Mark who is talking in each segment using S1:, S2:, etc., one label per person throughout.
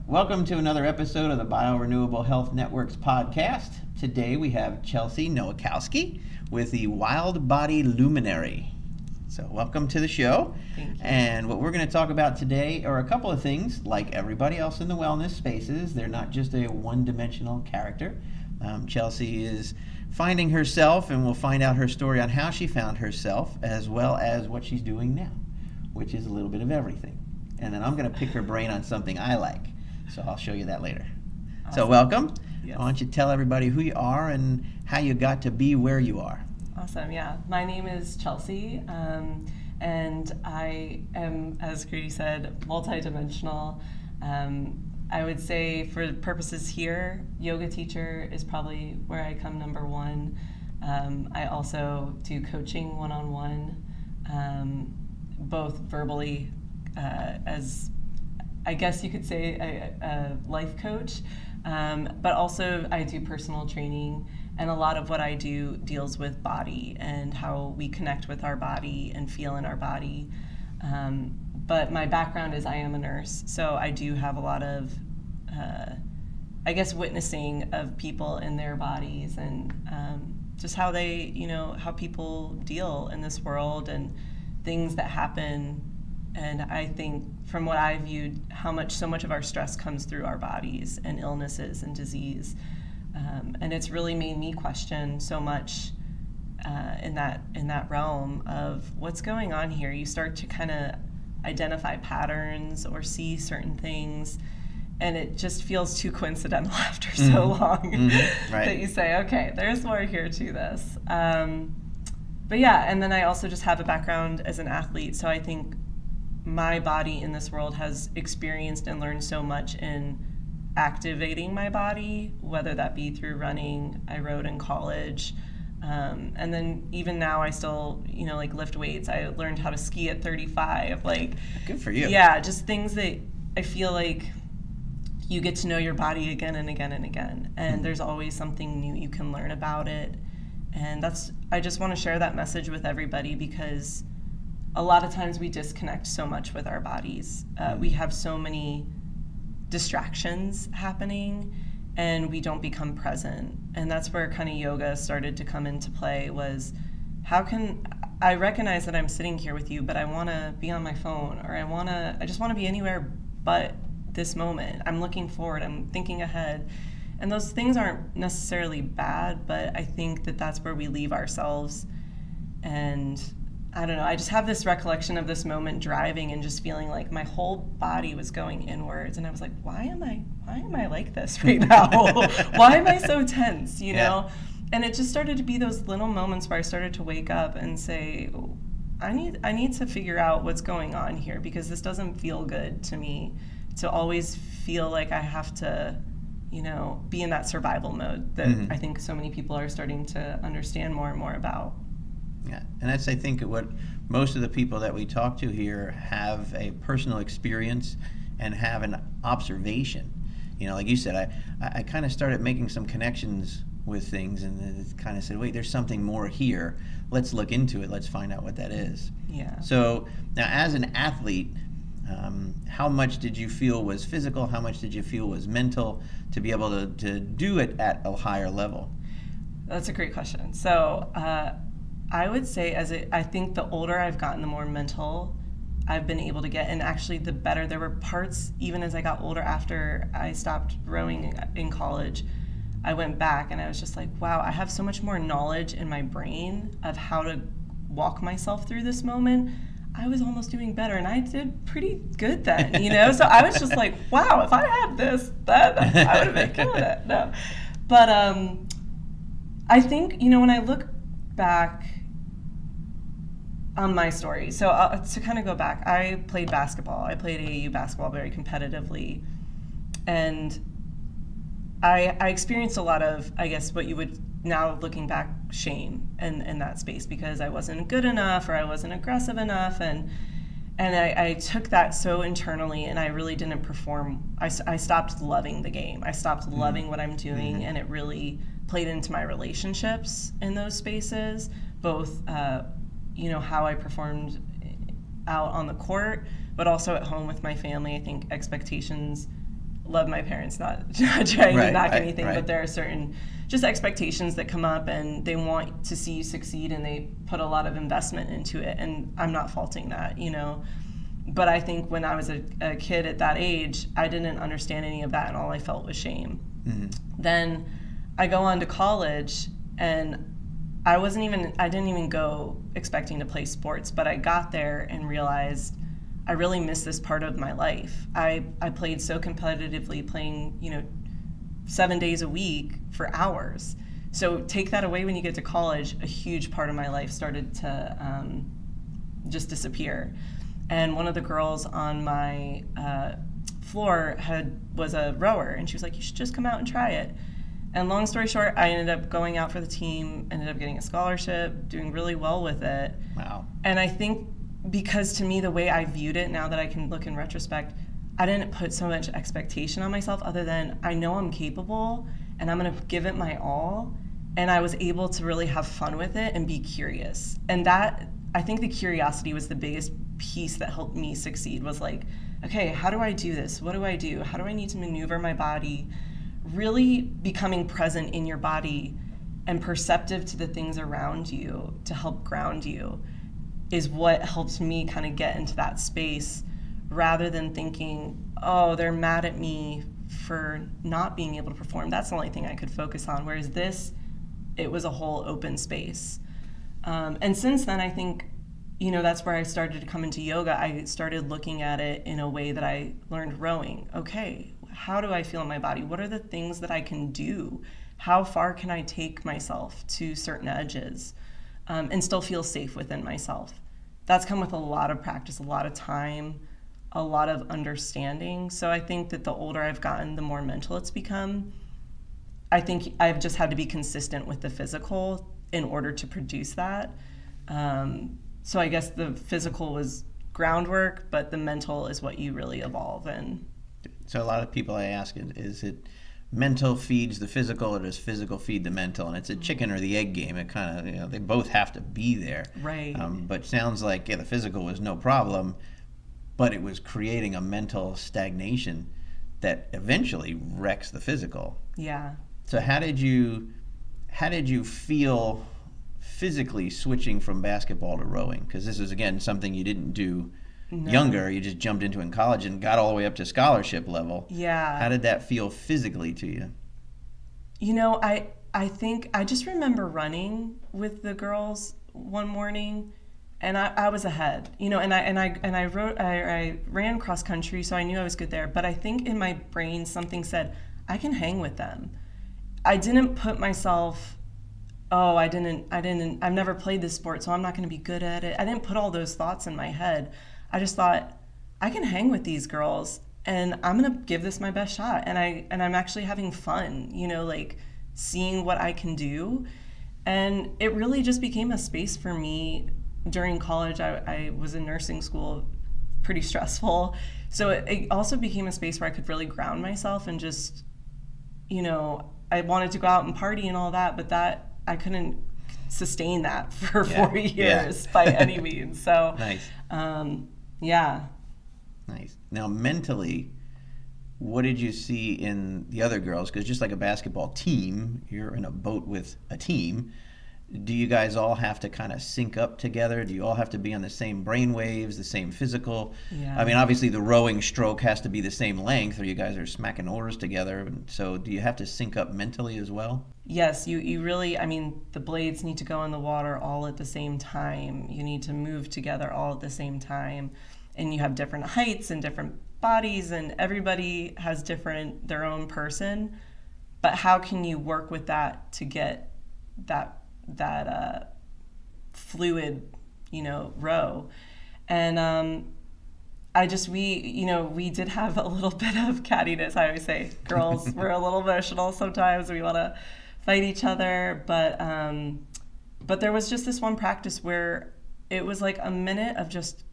S1: Welcome to another episode of the Biorenewable Health Network's podcast. Today we have Chelsea Nowakowski with the WildBodyLuminary. So welcome to the show.
S2: Thank you.
S1: And what we're going to talk about today are a couple of things. Like everybody else in the wellness spaces, they're not just a one-dimensional character. Chelsea is finding herself, and we'll find out her story on how she found herself, as well as what she's doing now, which is a little bit of everything. And then I'm going to pick her brain on something I like. So I'll show you that later.
S2: Awesome.
S1: So welcome.
S2: Yes.
S1: Why don't you tell everybody who you are and how you got to be where you are.
S2: Awesome, yeah. My name is Chelsea, and I am, as Grady said, multidimensional. I would say for purposes here, yoga teacher is probably where I come number one. I also do coaching one-on-one, both verbally as I guess you could say a life coach, but also I do personal training, and a lot of what I do deals with body and how we connect with our body and feel in our body. But my background is I am a nurse, so I do have a lot of, I guess, witnessing of people in their bodies and just how they, how people deal in this world and things that happen. And I think from what I viewed, so much of our stress comes through our bodies and illnesses and disease. And it's really made me question so much in that realm of what's going on here. You start to kind of identify patterns or see certain things, and it just feels too coincidental after so long
S1: Right.
S2: that you say, okay, there's more here to this. But yeah, and then I also just have a background as an athlete, so I think my body in this world has experienced and learned so much in activating my body, whether that be through running. I rode in college, and then even now I still, lift weights. I learned how to ski at 35.
S1: Good for you.
S2: Yeah, just things that I feel like you get to know your body again and again and again, and there's always something new you can learn about it. And I just want to share that message with everybody, because a lot of times we disconnect so much with our bodies. We have so many distractions happening, and we don't become present. And that's where kind of yoga started to come into play, was I recognize that I'm sitting here with you, but I want to be on my phone, or I just want to be anywhere but this moment. I'm looking forward, I'm thinking ahead. And those things aren't necessarily bad, but I think that that's where we leave ourselves. And I don't know, I just have this recollection of this moment driving and just feeling like my whole body was going inwards, and I was like, why am I like this right now? Why am I so tense,
S1: Yeah.
S2: And it just started to be those little moments where I started to wake up and say, I need to figure out what's going on here, because this doesn't feel good to me, to always feel like I have to, be in that survival mode that I think so many people are starting to understand more and more about.
S1: Yeah, and that's, I think, what most of the people that we talk to here have a personal experience and have an observation. Like you said, I kind of started making some connections with things, and it kind of said, wait, there's something more here. Let's look into it. Let's find out what that is.
S2: Yeah.
S1: So now, as an athlete, how much did you feel was physical? How much did you feel was mental to be able to do it at a higher level?
S2: That's a great question. So I would say I think the older I've gotten, the more mental I've been able to get. And actually the better. There were parts, even as I got older, after I stopped rowing in college, I went back and I was just like, wow, I have so much more knowledge in my brain of how to walk myself through this moment. I was almost doing better, and I did pretty good then, So I was just like, wow, if I had this, I would have been killing it. No. But I think, when I look back on my story, so to kind of go back, I played basketball. I played AAU basketball very competitively, and I experienced a lot of, I guess, what you would now, looking back, shame in that space, because I wasn't good enough, or I wasn't aggressive enough, and I took that so internally, and I really didn't perform. I stopped loving the game. I stopped loving what I'm doing, and it really played into my relationships in those spaces, both how I performed out on the court, but also at home with my family. I think expectations love my parents, not trying to knock anything,
S1: right.
S2: but there are certain just expectations that come up, and they want to see you succeed, and they put a lot of investment into it, and I'm not faulting that, you know. But I think when I was a kid at that age, I didn't understand any of that, and all I felt was shame. Then I go on to college, and I didn't even go expecting to play sports, but I got there and realized I really missed this part of my life. I played so competitively, playing, 7 days a week for hours. So take that away when you get to college, a huge part of my life started to just disappear. And one of the girls on my floor was a rower, and she was like, you should just come out and try it. And long story short, I ended up going out for the team, ended up getting a scholarship, doing really well with it.
S1: Wow.
S2: And I think because to me, the way I viewed it, now that I can look in retrospect, I didn't put so much expectation on myself other than I know I'm capable and I'm going to give it my all. And I was able to really have fun with it and be curious. And that, I think the curiosity was the biggest piece that helped me succeed, was like, okay, how do I do this? What do I do? How do I need to maneuver my body? Really becoming present in your body and perceptive to the things around you to help ground you is what helps me kind of get into that space, rather than thinking, oh, they're mad at me for not being able to perform. That's the only thing I could focus on. Whereas this, it was a whole open space. And since then, I think, that's where I started to come into yoga. I started looking at it in a way that I learned rowing. Okay, how do I feel in my body? What are the things that I can do? How far can I take myself to certain edges and still feel safe within myself? That's come with a lot of practice, a lot of time, a lot of understanding. So I think that the older I've gotten, the more mental it's become. I think I've just had to be consistent with the physical in order to produce that. So I guess the physical was groundwork, but the mental is what you really evolve in.
S1: So a lot of people I ask, is it mental feeds the physical, or does physical feed the mental? And it's a chicken or the egg game. It kind of, they both have to be there.
S2: Right.
S1: But sounds like, the physical was no problem, but it was creating a mental stagnation that eventually wrecks the physical.
S2: Yeah.
S1: So how did you feel physically switching from basketball to rowing? Because this is, again, something you didn't do younger. You just jumped into in college and got all the way up to scholarship level.
S2: Yeah.
S1: How did that feel physically to you?
S2: I think I just remember running with the girls one morning, and I was ahead, and I ran cross country, so I knew I was good there. But I think in my brain something said, I can hang with them. I didn't put myself, I've never played this sport, so I'm not going to be good at it. I didn't put all those thoughts in my head. I just thought, I can hang with these girls, and I'm going to give this my best shot. And I'm actually having fun, seeing what I can do. And it really just became a space for me. During college, I was in nursing school, pretty stressful. So it also became a space where I could really ground myself and just, I wanted to go out and party and all that, but that I couldn't sustain that for 4 years by any means. So
S1: nice.
S2: Yeah.
S1: Nice. Now, mentally, what did you see in the other girls? Because just like a basketball team, you're in a boat with a team. Do you guys all have to kind of sync up together? Do you all have to be on the same brain waves, the same physical?
S2: Yeah.
S1: I mean, obviously the rowing stroke has to be the same length, or you guys are smacking oars together. So do you have to sync up mentally as well?
S2: Yes, you really, the blades need to go in the water all at the same time. You need to move together all at the same time. And you have different heights and different bodies, and everybody has their own person. But how can you work with that to get that fluid, row? And we did have a little bit of cattiness. I always say girls, we're a little emotional sometimes. We want to fight each other, but there was just this one practice where it was like a minute of just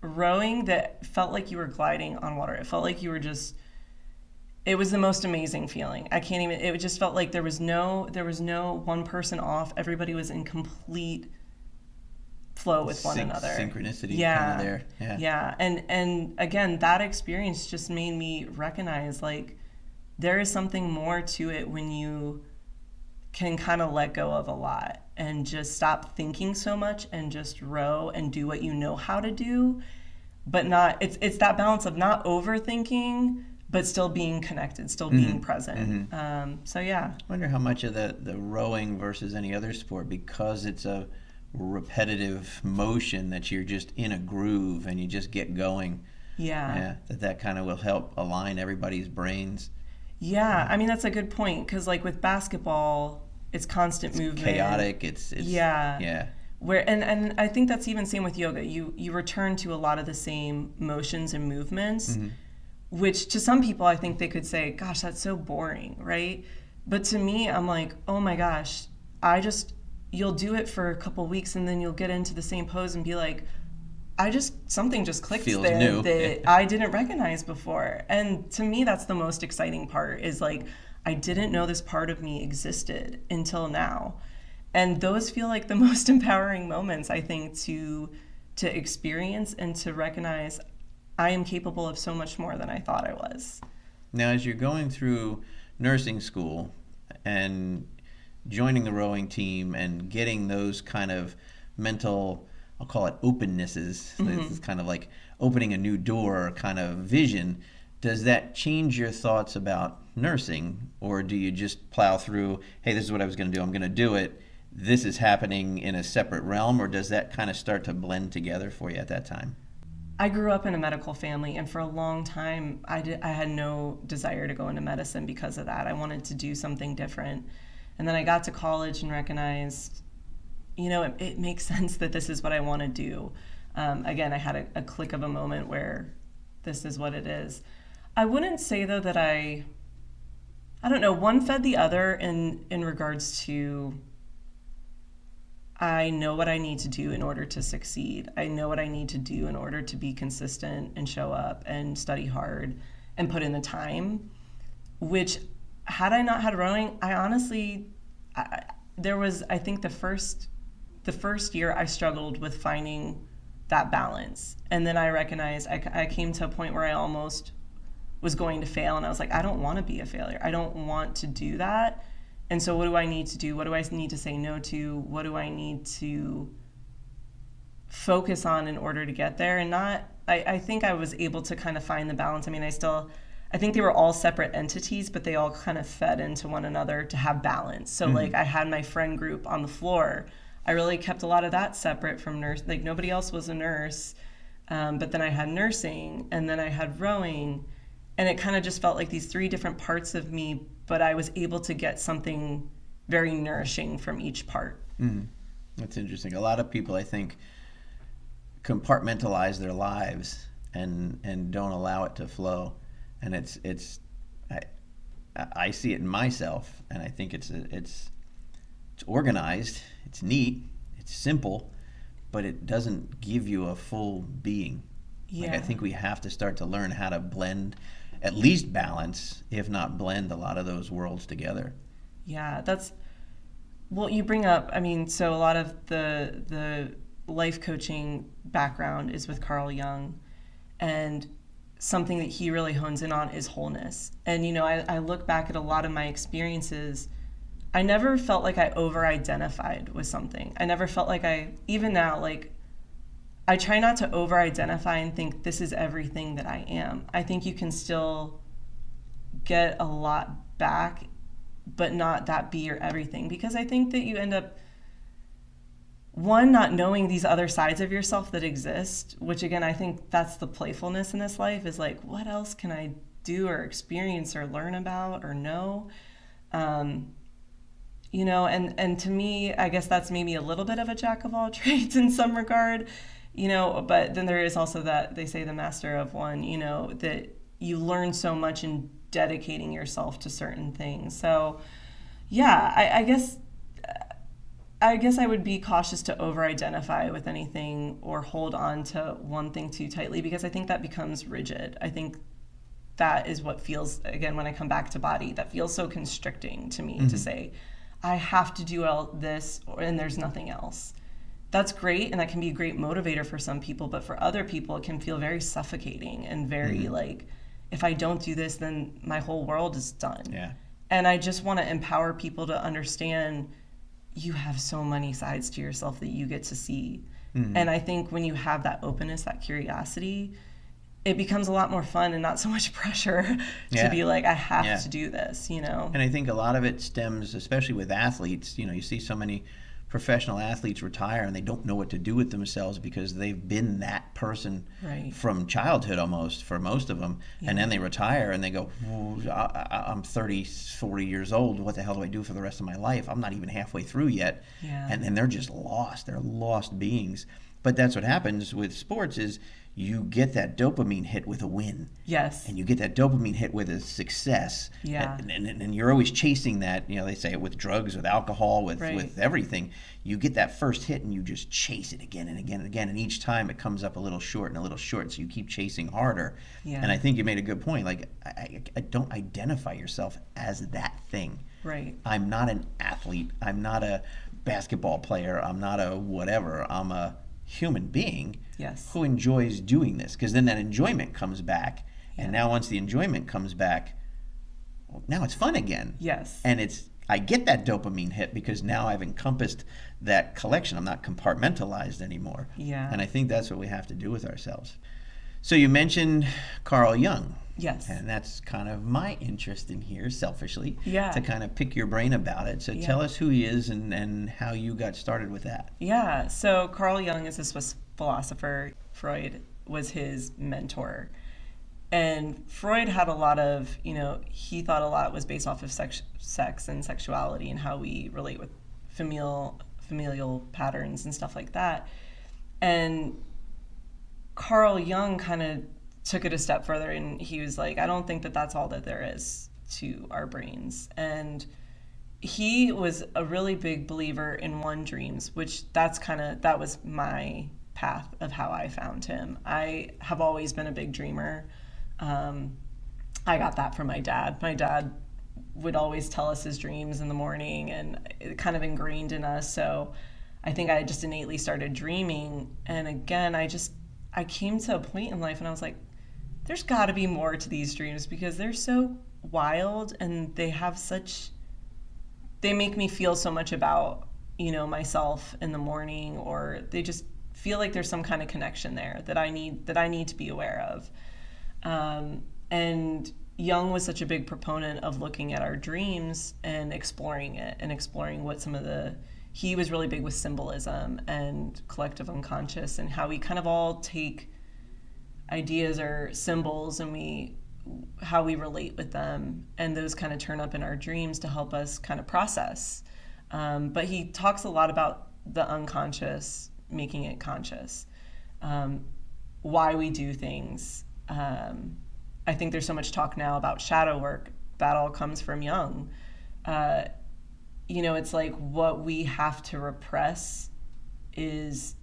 S2: rowing that felt like you were gliding on water. It felt like you were it was the most amazing feeling. It just felt like there was no one person off. Everybody was in complete flow with one another.
S1: Synchronicity
S2: Yeah.
S1: kind of there.
S2: Yeah. And again, that experience just made me recognize like there is something more to it when you can kind of let go of a lot and just stop thinking so much and just row and do what you know how to do, but not, it's that balance of not overthinking, but still being connected, still being present. So yeah.
S1: I wonder how much of the rowing versus any other sport, because it's a repetitive motion that you're just in a groove and you just get going.
S2: Yeah.
S1: That kind of will help align everybody's brains.
S2: Yeah, I mean, that's a good point, because like with basketball, it's constant movement.
S1: Chaotic, it's
S2: yeah. And I think that's even same with yoga. You return to a lot of the same motions and movements, which to some people I think they could say, gosh, that's so boring, right? But to me, I'm like, oh my gosh, you'll do it for a couple weeks and then you'll get into the same pose and be like, something just clicked there
S1: new.
S2: That I didn't recognize before. And to me, that's the most exciting part, is like, I didn't know this part of me existed until now. And those feel like the most empowering moments, I think, to experience and to recognize I am capable of so much more than I thought I was.
S1: Now, as you're going through nursing school and joining the rowing team and getting those kind of mental, I'll call it opennesses, this is kind of like opening a new door kind of vision, does that change your thoughts about nursing? Or do you just plow through, hey, this is what I was going to do, I'm going to do it, this is happening in a separate realm? Or does that kind of start to blend together for you at that time?
S2: I grew up in a medical family, and for a long time, I had no desire to go into medicine because of that. I wanted to do something different. And then I got to college and recognized, it makes sense that this is what I want to do. Again, I had a click of a moment where this is what it is. I wouldn't say, though, that I don't know, one fed the other in regards to, I know what I need to do in order to succeed. I know what I need to do in order to be consistent and show up and study hard and put in the time, which, had I not had rowing, I honestly, there was, I think the first year I struggled with finding that balance. And then I recognized I came to a point where I almost was going to fail, and I was like, I don't want to be a failure. I don't want to do that. And so what do I need to do? What do I need to say no to? What do I need to focus on in order to get there? And I think I was able to kind of find the balance. I mean, I think they were all separate entities, but they all kind of fed into one another to have balance. So like I had my friend group on the floor. I really kept a lot of that separate from nurse. Like nobody else was a nurse. But then I had nursing, and then I had rowing. And it kind of just felt like these three different parts of me, but I was able to get something very nourishing from each part.
S1: That's interesting. A lot of people, I think, compartmentalize their lives and don't allow it to flow. And I see it in myself, and I think it's organized, it's neat, it's simple, but it doesn't give you a full being.
S2: Yeah.
S1: Like, I think we have to start to learn how to blend, at least balance, if not blend a lot of those worlds together.
S2: Yeah, well, you bring up, I mean, so a lot of the life coaching background is with Carl Jung, and something that he really hones in on is wholeness. And, I look back at a lot of my experiences, I never felt like I over-identified with something. I never felt like even now, like, I try not to over-identify and think this is everything that I am. I think you can still get a lot back, but not that be your everything. Because I think that you end up, one, not knowing these other sides of yourself that exist, which again, I think that's the playfulness in this life, is like, what else can I do or experience or learn about or know? And to me, I guess that's maybe a little bit of a jack of all trades in some regard. But then there is also that they say the master of one, that you learn so much in dedicating yourself to certain things. So yeah, I guess I would be cautious to over-identify with anything or hold on to one thing too tightly, because I think that becomes rigid. I think that is what feels, again, when I come back to body, that feels so constricting to me to say, I have to do all this and there's nothing else. that's great, and that can be a great motivator for some people, but for other people it can feel very suffocating and very like, if I don't do this, then my whole world is done.
S1: Yeah.
S2: And I just want to empower people to understand you have so many sides to yourself that you get to see. And I think when you have that openness, that curiosity, it becomes a lot more fun and not so much pressure to be like, I have to do this, you know?
S1: And I think a lot of it stems, especially with athletes, you know, you see so many professional athletes retire and they don't know what to do with themselves because they've been that person from childhood almost for most of them. And then they retire and they go, I'm 30, 40 years old. What the hell do I do for the rest of my life? I'm not even halfway through yet. And then they're just lost. They're lost beings. But that's what happens with sports is you get that dopamine hit with a win.
S2: Yes.
S1: And you get that dopamine hit with a success.
S2: Yeah.
S1: And you're always chasing that, you know, they say it with drugs, with alcohol, with everything. You get that first hit and you just chase it again and again and again. And each time it comes up a little short and a little short. So you keep chasing harder. Yeah. And I think you made a good point. Like, I don't identify yourself as that thing.
S2: Right.
S1: I'm not an athlete. I'm not a basketball player. I'm not a whatever. I'm a human being who enjoys doing this, because then that enjoyment comes back, and now once the enjoyment comes back, well, now it's fun again.
S2: Yes.
S1: And I get that dopamine hit because now I've encompassed that collection. I'm not compartmentalized anymore.
S2: Yeah.
S1: And I think that's what we have to do with ourselves. So you mentioned Carl Jung.
S2: Yes.
S1: And that's kind of my interest in here, selfishly,
S2: to
S1: kind of pick your brain about it. So tell us who he is and how you got started with that.
S2: Yeah. So Carl Jung is a Swiss philosopher. Freud was his mentor. And Freud had a lot of, you know, he thought a lot was based off of sex and sexuality and how we relate with familial patterns and stuff like that. And Carl Jung kind of took it a step further, and he was like, I don't think that that's all that there is to our brains. And he was a really big believer in one dreams, which that was my path of how I found him. I have always been a big dreamer. I got that from my dad. My dad would always tell us his dreams in the morning, and it kind of ingrained in us. So I think I just innately started dreaming. And again, I came to a point in life and I was like, there's got to be more to these dreams, because they're so wild and they make me feel so much about, you know, myself in the morning, or they just feel like there's some kind of connection there that I need to be aware of. And Jung was such a big proponent of looking at our dreams and exploring it and exploring what he was really big with symbolism and collective unconscious, and how we kind of all take ideas or symbols and how we relate with them, and those kind of turn up in our dreams to help us kind of process. But he talks a lot about the unconscious, making it conscious, why we do things. I think there's so much talk now about shadow work. That all comes from Jung. You know, it's like what we have to repress is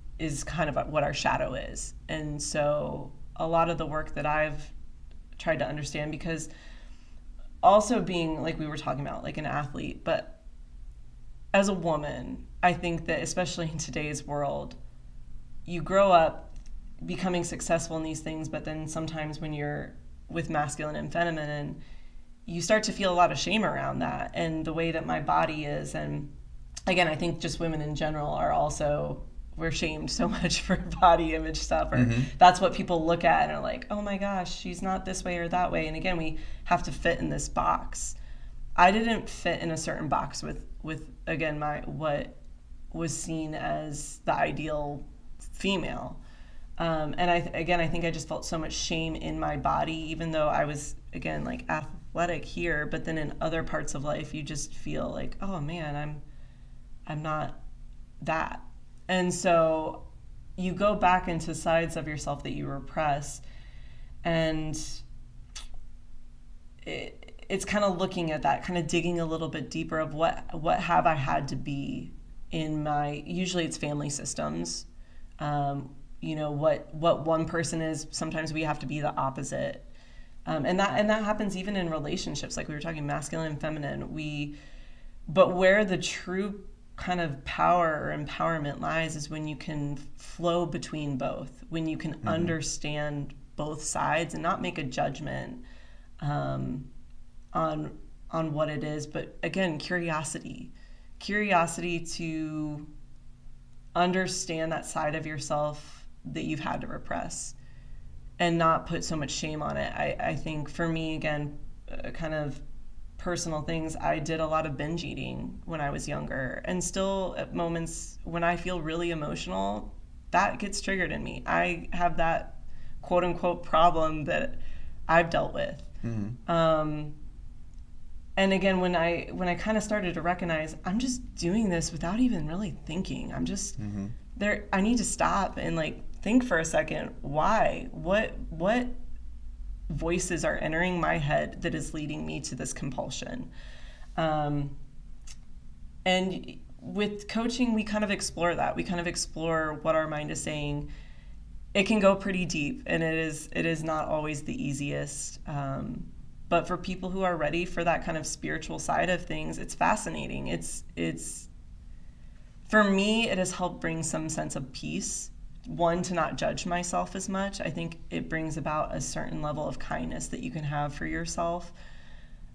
S2: kind of what our shadow is. And so a lot of the work that I've tried to understand, because also being, like we were talking about, like an athlete, but as a woman, I think that especially in today's world, you grow up becoming successful in these things, but then sometimes when you're with masculine and feminine, you start to feel a lot of shame around that and the way that my body is. And again, I think just women in general we're shamed so much for body image stuff, or that's what people look at and are like, oh my gosh, she's not this way or that way. And again, we have to fit in this box. I didn't fit in a certain box with again, what was seen as the ideal female. And I think I just felt so much shame in my body, even though I was, again, like athletic here, but then in other parts of life, you just feel like, oh man, I'm not that. And so you go back into sides of yourself that you repress, and it's kind of looking at that, kind of digging a little bit deeper of what have I had to be in usually it's family systems. You know, what one person is, sometimes we have to be the opposite. And that happens even in relationships, like we were talking masculine and feminine. But where the true kind of power or empowerment lies is when you can flow between both, when you can understand both sides and not make a judgment on what it is. But again, curiosity to understand that side of yourself that you've had to repress and not put so much shame on it. I think for me, again, kind of personal things, I did a lot of binge eating when I was younger, and still at moments when I feel really emotional, that gets triggered in me. I have that quote unquote problem that I've dealt with. And again, when I kind of started to recognize I'm just doing this without even really thinking, I'm just there, I need to stop and like think for a second, why? What voices are entering my head that is leading me to this compulsion? And with coaching, we kind of explore that. We kind of explore what our mind is saying. It can go pretty deep, and it is not always the easiest. But for people who are ready for that kind of spiritual side of things, it's fascinating. It's for me, it has helped bring some sense of peace. One, to not judge myself as much. I think it brings about a certain level of kindness that you can have for yourself.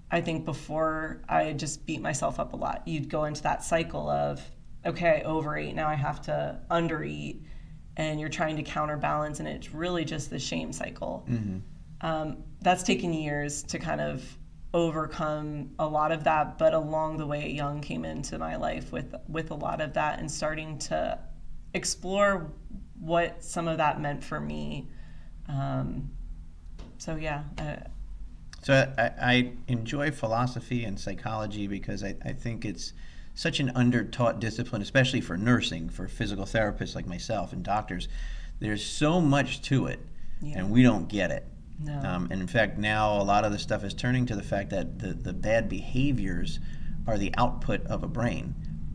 S2: I think before, I just beat myself up a lot. You'd go into that cycle of, okay, I overate, now I have to undereat, and you're trying to counterbalance, and it's really just the shame cycle. That's taken years to kind of overcome a lot of that, but along the way, Jung came into my life with a lot of that and starting to explore what some of that meant for me. So yeah.
S1: So I enjoy philosophy and psychology because I think it's such an under-taught discipline, especially for nursing, for physical therapists like myself and doctors. There's so much to it, and we don't get it.
S2: No.
S1: And in fact, now a lot of the stuff is turning to the fact that the bad behaviors are the output of a brain.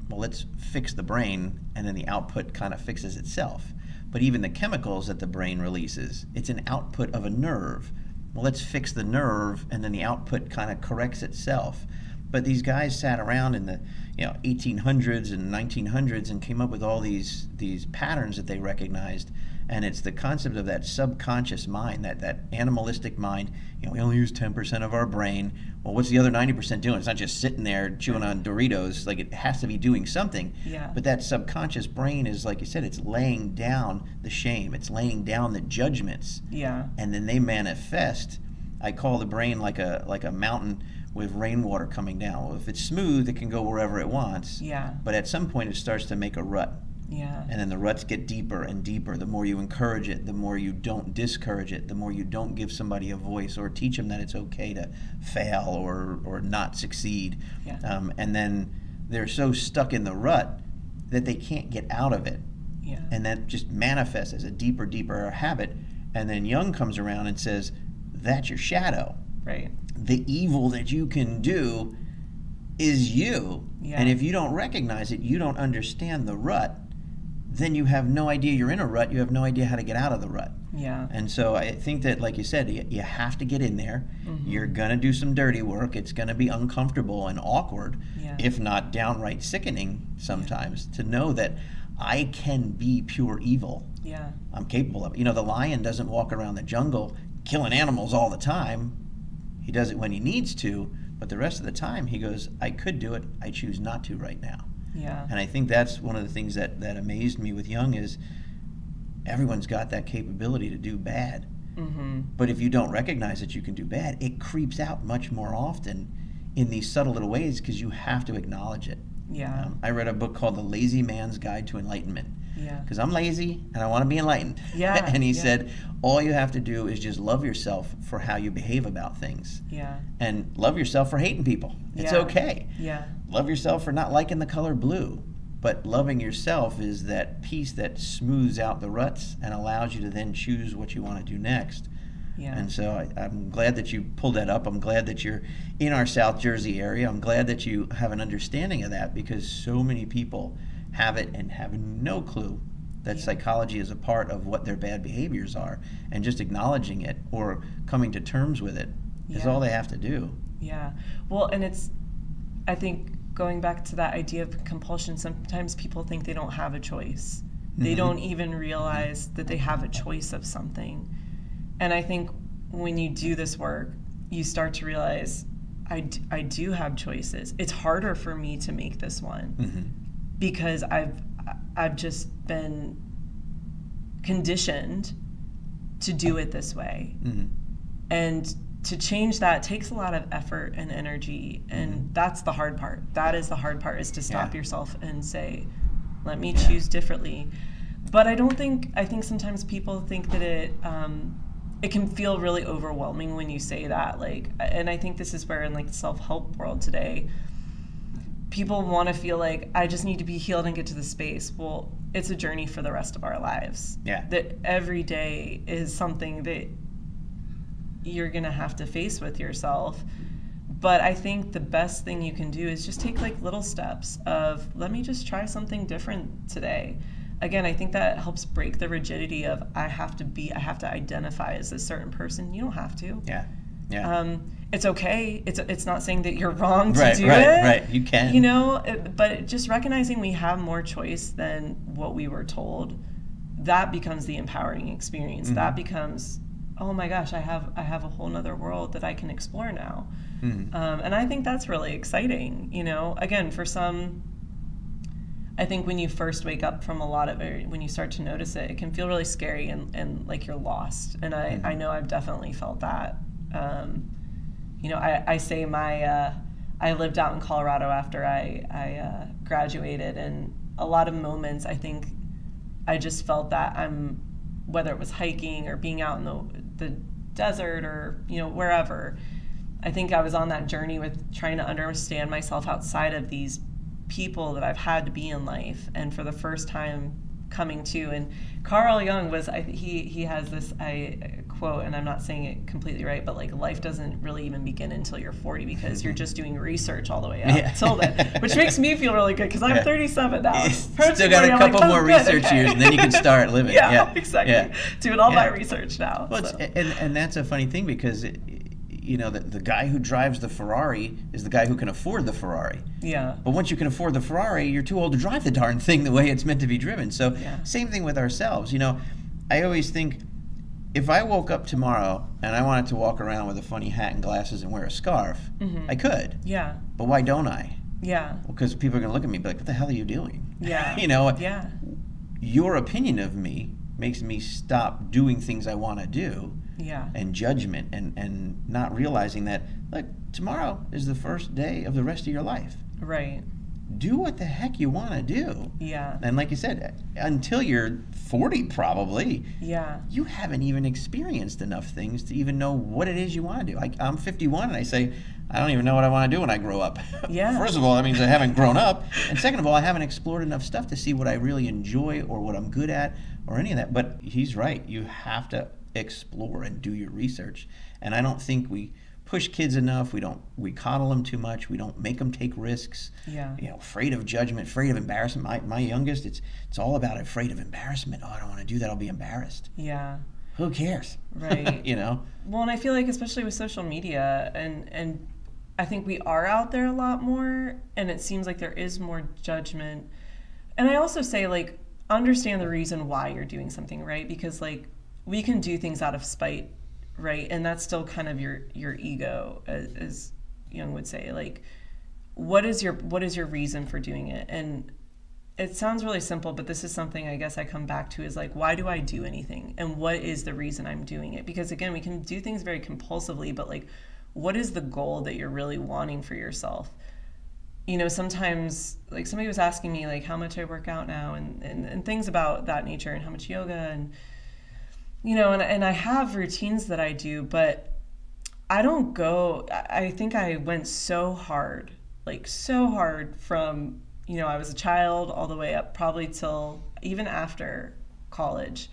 S1: Well, let's fix the brain, and then the output kind of fixes itself. But even the chemicals that the brain releases, it's an output of a nerve. Well, let's fix the nerve, and then the output kind of corrects itself. But these guys sat around in the 1800s and 1900s and came up with all these patterns that they recognized. And it's the concept of that subconscious mind, that animalistic mind. We only use 10% of our brain. Well, what's the other 90% doing? It's not just sitting there chewing on Doritos. Like, it has to be doing something.
S2: Yeah.
S1: But that subconscious brain is, like you said, it's laying down the shame. It's laying down the judgments.
S2: Yeah.
S1: And then they manifest. I call the brain like a mountain with rainwater coming down. Well, if it's smooth, it can go wherever it wants.
S2: Yeah.
S1: But at some point, it starts to make a rut.
S2: Yeah.
S1: And then the ruts get deeper and deeper. The more you encourage it, the more you don't discourage it, the more you don't give somebody a voice or teach them that it's okay to fail or not succeed.
S2: Yeah.
S1: And then they're so stuck in the rut that they can't get out of it.
S2: Yeah.
S1: And that just manifests as a deeper habit. And then Jung comes around and says, that's your shadow.
S2: Right.
S1: The evil that you can do is you.
S2: Yeah.
S1: And if you don't recognize it, you don't understand the rut, then you have no idea you're in a rut. You have no idea how to get out of the rut.
S2: Yeah.
S1: And so I think that, like you said, you have to get in there. You're going to do some dirty work. It's going to be uncomfortable and awkward, if not downright sickening sometimes, to know that I can be pure evil.
S2: Yeah.
S1: I'm capable of it. The lion doesn't walk around the jungle killing animals all the time. He does it when he needs to, but the rest of the time he goes, I could do it. I choose not to right now.
S2: Yeah.
S1: And I think that's one of the things that amazed me with Jung is everyone's got that capability to do bad. But if you don't recognize that you can do bad, it creeps out much more often in these subtle little ways because you have to acknowledge it.
S2: Yeah.
S1: I read a book called The Lazy Man's Guide to Enlightenment.
S2: Yeah.
S1: Because I'm lazy and I want to be enlightened.
S2: Yeah.
S1: And he said, all you have to do is just love yourself for how you behave about things.
S2: Yeah.
S1: And love yourself for hating people. It's okay.
S2: Yeah.
S1: Love yourself for not liking the color blue. But loving yourself is that piece that smooths out the ruts and allows you to then choose what you want to do next.
S2: Yeah.
S1: And so I'm glad that you pulled that up. I'm glad that you're in our South Jersey area. I'm glad that you have an understanding of that because so many people have it and have no clue that psychology is a part of what their bad behaviors are. And just acknowledging it or coming to terms with it is all they have to do.
S2: Yeah. Well, and I think going back to that idea of compulsion, sometimes people think they don't have a choice. They don't even realize that they have a choice of something. And I think when you do this work, you start to realize, I do have choices. It's harder for me to make this one because I've just been conditioned to do it this way. And to change that takes a lot of effort and energy, and that's the hard part. That is the hard part, is to stop yourself and say, let me choose differently. But I think sometimes people think that it can feel really overwhelming when you say that. Like, and I think this is where in like the self-help world today, people want to feel like, I just need to be healed and get to the space. Well, it's a journey for the rest of our lives. That every day is something that you're gonna have to face with yourself. But I think the best thing you can do is just take like little steps of, let me just try something different today. Again, I think that helps break the rigidity of I have to identify as a certain person. You don't have to. It's okay. It's not saying that you're wrong to do it.
S1: Right. You can.
S2: You know, but just recognizing we have more choice than what we were told, that becomes the empowering experience. That becomes, oh my gosh, I have a whole nother world that I can explore now. And I think that's really exciting. You know, again, for some, I think when you first wake up from a lot of it, when you start to notice it, it can feel really scary and like you're lost. And I know I've definitely felt that. You know, I say I lived out in Colorado after I graduated, and a lot of moments I think I just felt that whether it was hiking or being out in the desert or, you know, wherever, I think I was on that journey with trying to understand myself outside of these people that I've had to be in life. And for the first time coming to, and Carl Jung he has this quote, and I'm not saying it completely right, but like, life doesn't really even begin until you're 40 because you're just doing research all the way up till then, which makes me feel really good because I'm 37 now.
S1: Still got a couple more research years, and then you can start living.
S2: Exactly. Doing all my research now.
S1: Well, so. and that's a funny thing because you know, the guy who drives the Ferrari is the guy who can afford the Ferrari. But once you can afford the Ferrari, you're too old to drive the darn thing the way it's meant to be driven. So same thing with ourselves. You know, I always think, if I woke up tomorrow and I wanted to walk around with a funny hat and glasses and wear a scarf, I could. But why don't I? Well, because people are going to look at me and be like, what the hell are you doing? You know, your opinion of me makes me stop doing things I want to do. And judgment and not realizing that, look, tomorrow is the first day of the rest of your life. Do what the heck you want to do. And like you said, until you're 40 probably, you haven't even experienced enough things to even know what it is you want to do. I'm 51 and I say, I don't even know what I want to do when I grow up. First of all, that means I haven't grown up. And second of all, I haven't explored enough stuff to see what I really enjoy or what I'm good at or any of that. But he's right. You have to explore and do your research. And I don't think we push kids enough. We coddle them too much. We don't make them take risks. You know, afraid of judgment, afraid of embarrassment. My youngest, it's all about afraid of embarrassment. Oh, I don't want to do that. I'll be embarrassed. Who cares? You know? Well,
S2: and I feel like especially with social media and I think we are out there a lot more, and it seems like there is more judgment. And I also say, like, understand the reason why you're doing something, right? Because like, we can do things out of spite, right? And that's still kind of your ego, as Jung would say. Like, what is your reason for doing it? And it sounds really simple, but this is something I guess I come back to is like, why do I do anything? And what is the reason I'm doing it? Because again, we can do things very compulsively, but like, what is the goal that you're really wanting for yourself? You know, sometimes like somebody was asking me like how much I work out now and things about that nature and how much yoga and, you know, and I have routines that I do, but I don't go, I think I went so hard from, you know, I was a child all the way up probably till even after college,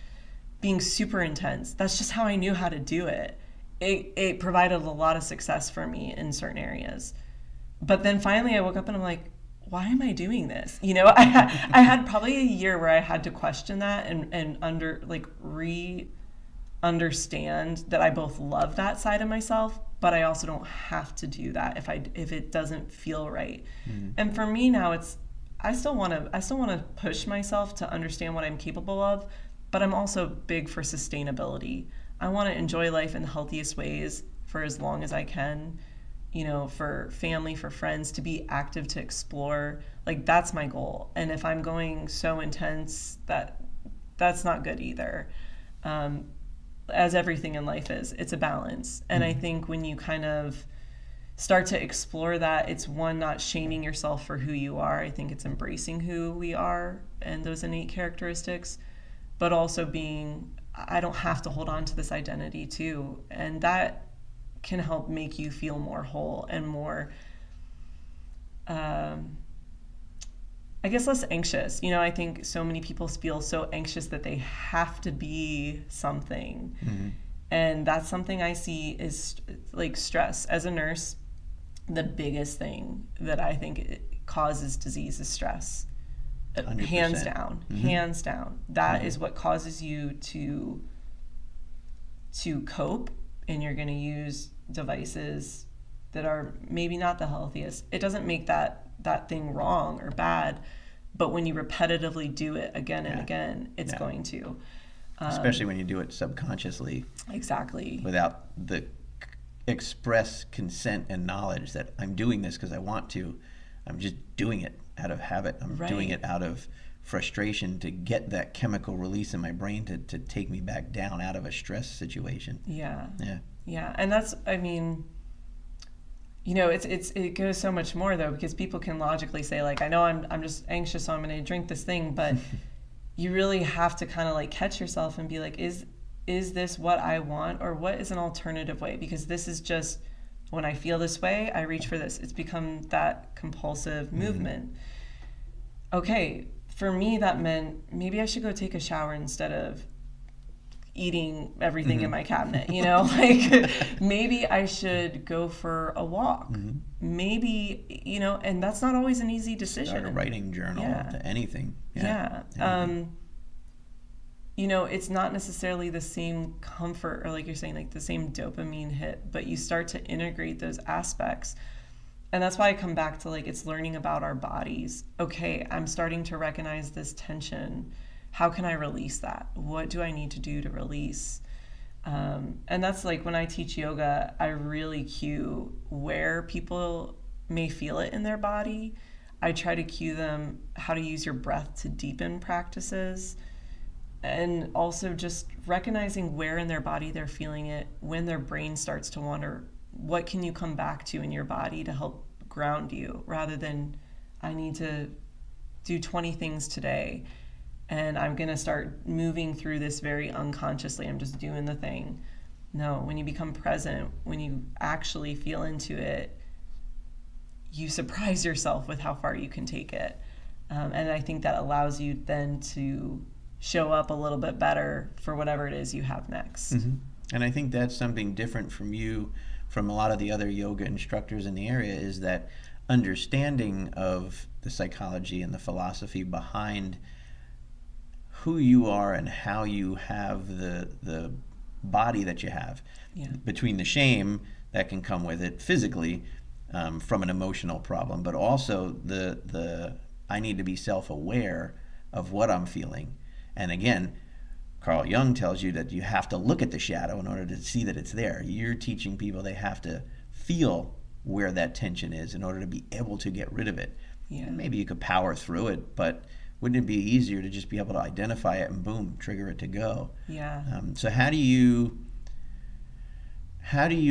S2: being super intense. That's just how I knew how to do it. It provided a lot of success for me in certain areas. But then finally I woke up and I'm like, why am I doing this? You know, I had probably a year where I had to question that and understand that I both love that side of myself, but I also don't have to do that if it doesn't feel right. And for me now, I still want to push myself to understand what I'm capable of, but I'm also big for sustainability. I want to enjoy life in the healthiest ways for as long as I can, for family, for friends, to be active, to explore. Like, that's my goal. And if I'm going so intense, that's not good either. As everything in life is, it's a balance. And I think when you kind of start to explore that, it's one, not shaming yourself for who you are. I think it's embracing who we are and those innate characteristics, but also I don't have to hold on to this identity too. And that can help make you feel more whole and more, I guess, less anxious. I think so many people feel so anxious that they have to be something. And that's something I see is like stress. As a nurse, the biggest thing that I think it causes disease is stress.
S1: 100%.
S2: Hands down. Hands down. That is what causes you to cope, and you're going to use devices that are maybe not the healthiest. It doesn't make that thing wrong or bad, but when you repetitively do it again and again, it's going to.
S1: Especially when you do it subconsciously.
S2: Exactly.
S1: Without the express consent and knowledge that I'm doing this because I want to. I'm just doing it out of habit. I'm doing it out of frustration to get that chemical release in my brain to take me back down out of a stress situation.
S2: Yeah. And that's, it goes so much more though, because people can logically say, like, I know I'm just anxious, so I'm going to drink this thing, but you really have to kind of like catch yourself and be like, is this what I want, or what is an alternative way? Because this is just, when I feel this way, I reach for this. It's become that compulsive movement. Okay, for me, that meant maybe I should go take a shower instead of eating everything in my cabinet, like maybe I should go for a walk. Maybe, and that's not always an easy decision.
S1: Start a writing journal to anything.
S2: It's not necessarily the same comfort, or like you're saying, like the same dopamine hit, but you start to integrate those aspects. And that's why I come back to, like, it's learning about our bodies. Okay, I'm starting to recognize this tension. How can I release that? What do I need to do to release? And that's like when I teach yoga, I really cue where people may feel it in their body. I try to cue them how to use your breath to deepen practices. And also just recognizing where in their body they're feeling it, when their brain starts to wander, what can you come back to in your body to help ground you, rather than I need to do 20 things today and I'm going to start moving through this very unconsciously. I'm just doing the thing. No, when you become present, when you actually feel into it, you surprise yourself with how far you can take it. And I think that allows you then to show up a little bit better for whatever it is you have next.
S1: And I think that's something different from a lot of the other yoga instructors in the area, is that understanding of the psychology and the philosophy behind who you are and how you have the body that you have. Between the shame that can come with it physically, from an emotional problem, but also the I need to be self-aware of what I'm feeling. And again, Carl Jung tells you that you have to look at the shadow in order to see that it's there. You're teaching people they have to feel where that tension is in order to be able to get rid of it. And maybe you could power through it, but wouldn't it be easier to just be able to identify it and boom, trigger it to go? So how do you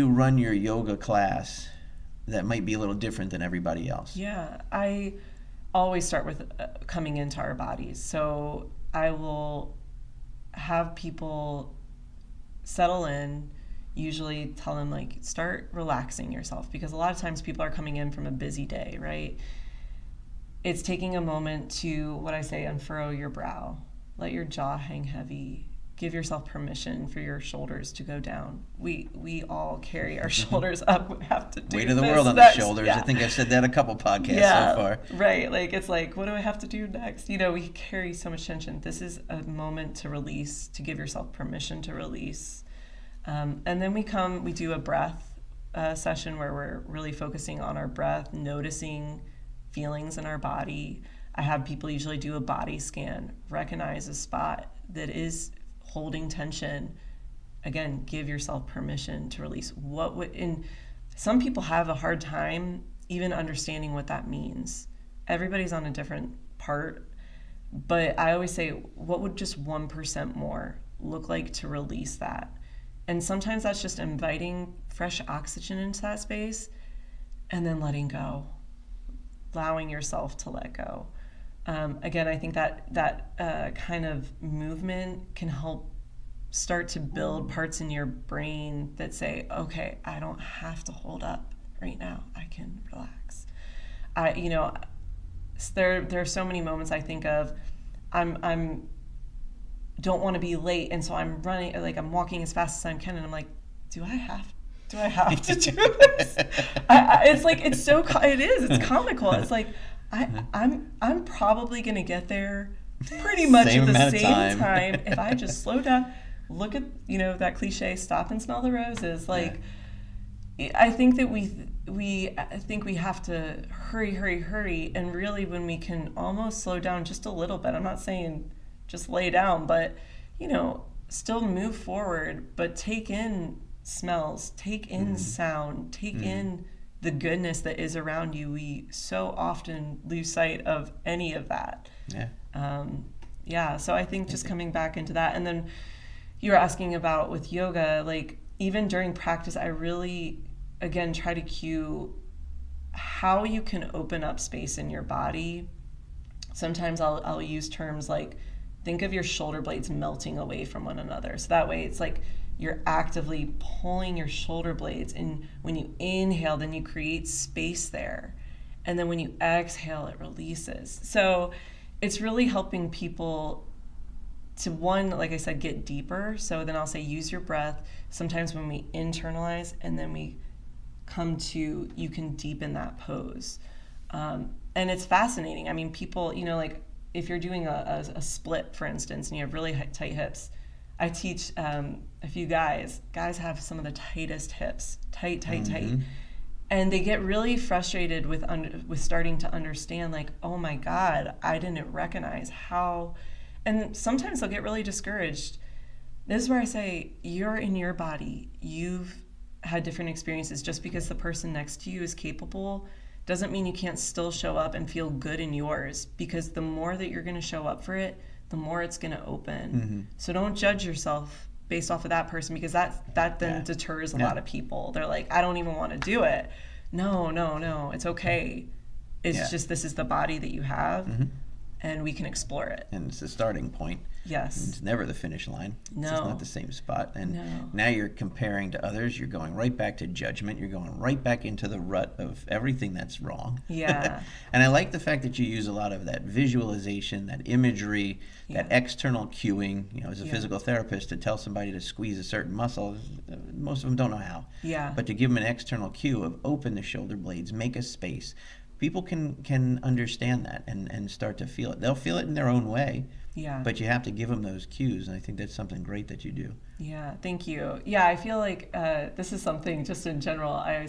S1: run your yoga class that might be a little different than everybody else?
S2: I always start with coming into our bodies. So I will have people settle in, usually tell them, like, start relaxing yourself, because a lot of times people are coming in from a busy day, right? It's taking a moment to, what I say, unfurrow your brow, let your jaw hang heavy, give yourself permission for your shoulders to go down. We all carry our shoulders up. We have to do
S1: weight of the
S2: this
S1: world on
S2: next.
S1: the shoulders.
S2: Yeah.
S1: I think I've said that a couple podcasts so far.
S2: Right. Like, it's like, what do I have to do next? You know, we carry so much tension. This is a moment to release, to give yourself permission to release. And then we do a breath session where we're really focusing on our breath, noticing feelings in our body. I have people usually do a body scan, recognize a spot that is holding tension. Again, give yourself permission to release. And some people have a hard time even understanding what that means. Everybody's on a different part, but I always say, what would just 1% more look like to release that? And sometimes that's just inviting fresh oxygen into that space and then letting go, allowing yourself to let go. Again, I think that kind of movement can help start to build parts in your brain that say, okay, I don't have to hold up right now. I can relax. There are so many moments I think of, I'm don't want to be late, and so I'm running, like I'm walking as fast as I can, and I'm like, do I have to do this? It's comical. It's like, I'm probably gonna get there pretty much at the same time if I just slow down, look at, that cliche, stop and smell the roses. Like, I think that we have to hurry, and really when we can almost slow down just a little bit. I'm not saying just lay down, but still move forward, but take in smells, take in sound, take in the goodness that is around you. We so often lose sight of any of that. So I think just coming back into that. And then you were asking about with yoga, like even during practice, I really, again, try to cue how you can open up space in your body. Sometimes I'll use terms like, think of your shoulder blades melting away from one another. So that way it's like you're actively pulling your shoulder blades, and when you inhale, then you create space there. And then when you exhale, it releases. So it's really helping people to, one, like I said, get deeper. So then I'll say, use your breath. Sometimes when we internalize and then we come to, you can deepen that pose. And it's fascinating. I mean, people, like if you're doing a split, for instance, and you have really tight hips, I teach a few guys have some of the tightest hips, tight. And they get really frustrated with starting to understand, like, oh my God, I didn't recognize how, and sometimes they'll get really discouraged. This is where I say, you're in your body. You've had different experiences. Just because the person next to you is capable doesn't mean you can't still show up and feel good in yours, because the more that you're going to show up for it, the more it's going to open. So don't judge yourself based off of that person, because that then deters a lot of people. They're like, I don't even want to do it. No, it's okay. It's just, this is the body that you have, and we can explore it.
S1: And it's the starting point.
S2: Yes.
S1: It's never the finish line.
S2: No.
S1: It's just not the same spot. And now you're comparing to others. You're going right back to judgment. You're going right back into the rut of everything that's wrong.
S2: Yeah.
S1: And I like the fact that you use a lot of that visualization, that imagery, that external cueing. As a physical therapist, to tell somebody to squeeze a certain muscle, most of them don't know how.
S2: Yeah.
S1: But to give them an external cue of open the shoulder blades, make a space. People can understand that and start to feel it. They'll feel it in their own way.
S2: Yeah.
S1: But you have to give them those cues, and I think that's something great that you do.
S2: Yeah, thank you. Yeah, I feel like this is something just in general. I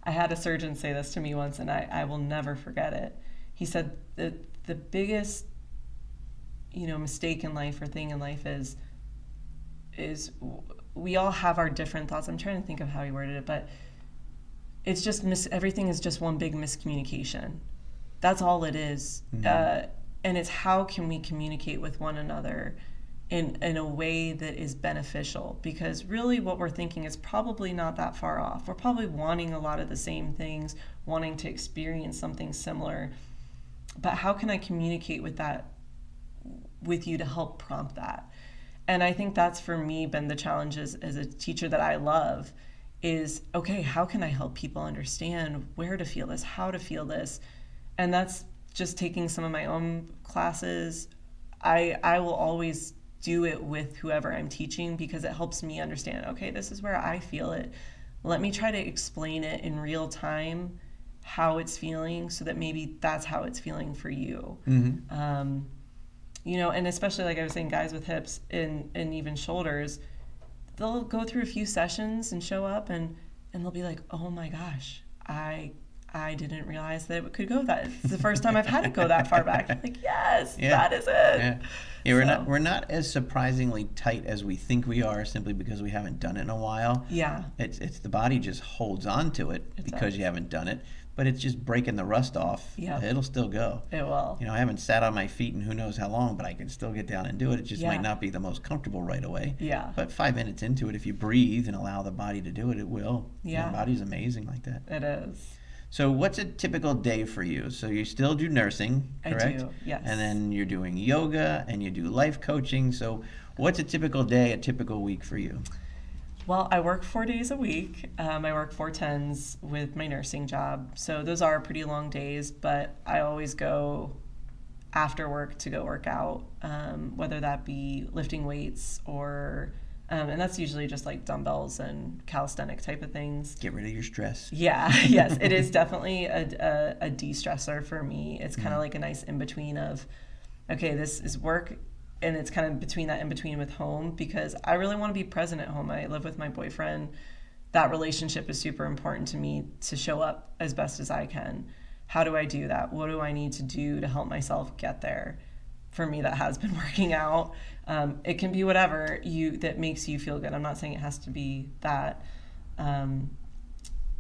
S2: had a surgeon say this to me once, and I will never forget it. He said that the biggest, mistake in life or thing in life is we all have our different thoughts. I'm trying to think of how he worded it, but it's just everything is just one big miscommunication. That's all it is. And it's how can we communicate with one another in a way that is beneficial, because really what we're thinking is probably not that far off. We're probably wanting a lot of the same things, wanting to experience something similar. But how can I communicate with you to help prompt that? And I think that's, for me, been the challenge as a teacher that I love is, okay, how can I help people understand where to feel this, how to feel this? And that's just taking some of my own classes. I will always do it with whoever I'm teaching, because it helps me understand, okay, this is where I feel it. Let me try to explain it in real time, how it's feeling, so that maybe that's how it's feeling for you. You know, and especially like I was saying, guys with hips and even shoulders, they'll go through a few sessions and show up and they'll be like, oh my gosh, I didn't realize that it could go that. It's the first time I've had it go that far back. I'm like, yes, that is it.
S1: Yeah, we're not as surprisingly tight as we think we are, simply because we haven't done it in a while.
S2: Yeah.
S1: It's the body just holds on to it because you haven't done it, but it's just breaking the rust off.
S2: Yeah.
S1: It'll still go.
S2: It will.
S1: You know, I haven't sat on my feet in who knows how long, but I can still get down and do it. It just might not be the most comfortable right away.
S2: Yeah.
S1: But 5 minutes into it, if you breathe and allow the body to do it, it will.
S2: Yeah.
S1: The body's amazing like that.
S2: It is.
S1: So what's a typical day for you? So you still do nursing, correct?
S2: I do, yes.
S1: And then you're doing yoga and you do life coaching. So what's a typical day, a typical week for you?
S2: Well, I work 4 days a week. I work 4 tens with my nursing job. So those are pretty long days, but I always go after work to go work out, whether that be lifting weights or, and that's usually just like dumbbells and calisthenic type of things.
S1: Get rid of your stress.
S2: Yeah, yes, it is definitely a de-stressor for me. It's kind of like a nice in-between of, okay, this is work, and it's kind of between that in-between with home, because I really want to be present at home. I live with my boyfriend. That relationship is super important to me, to show up as best as I can. How do I do that? What do I need to do to help myself get there? For me, that has been working out. It can be whatever that makes you feel good. I'm not saying it has to be that. And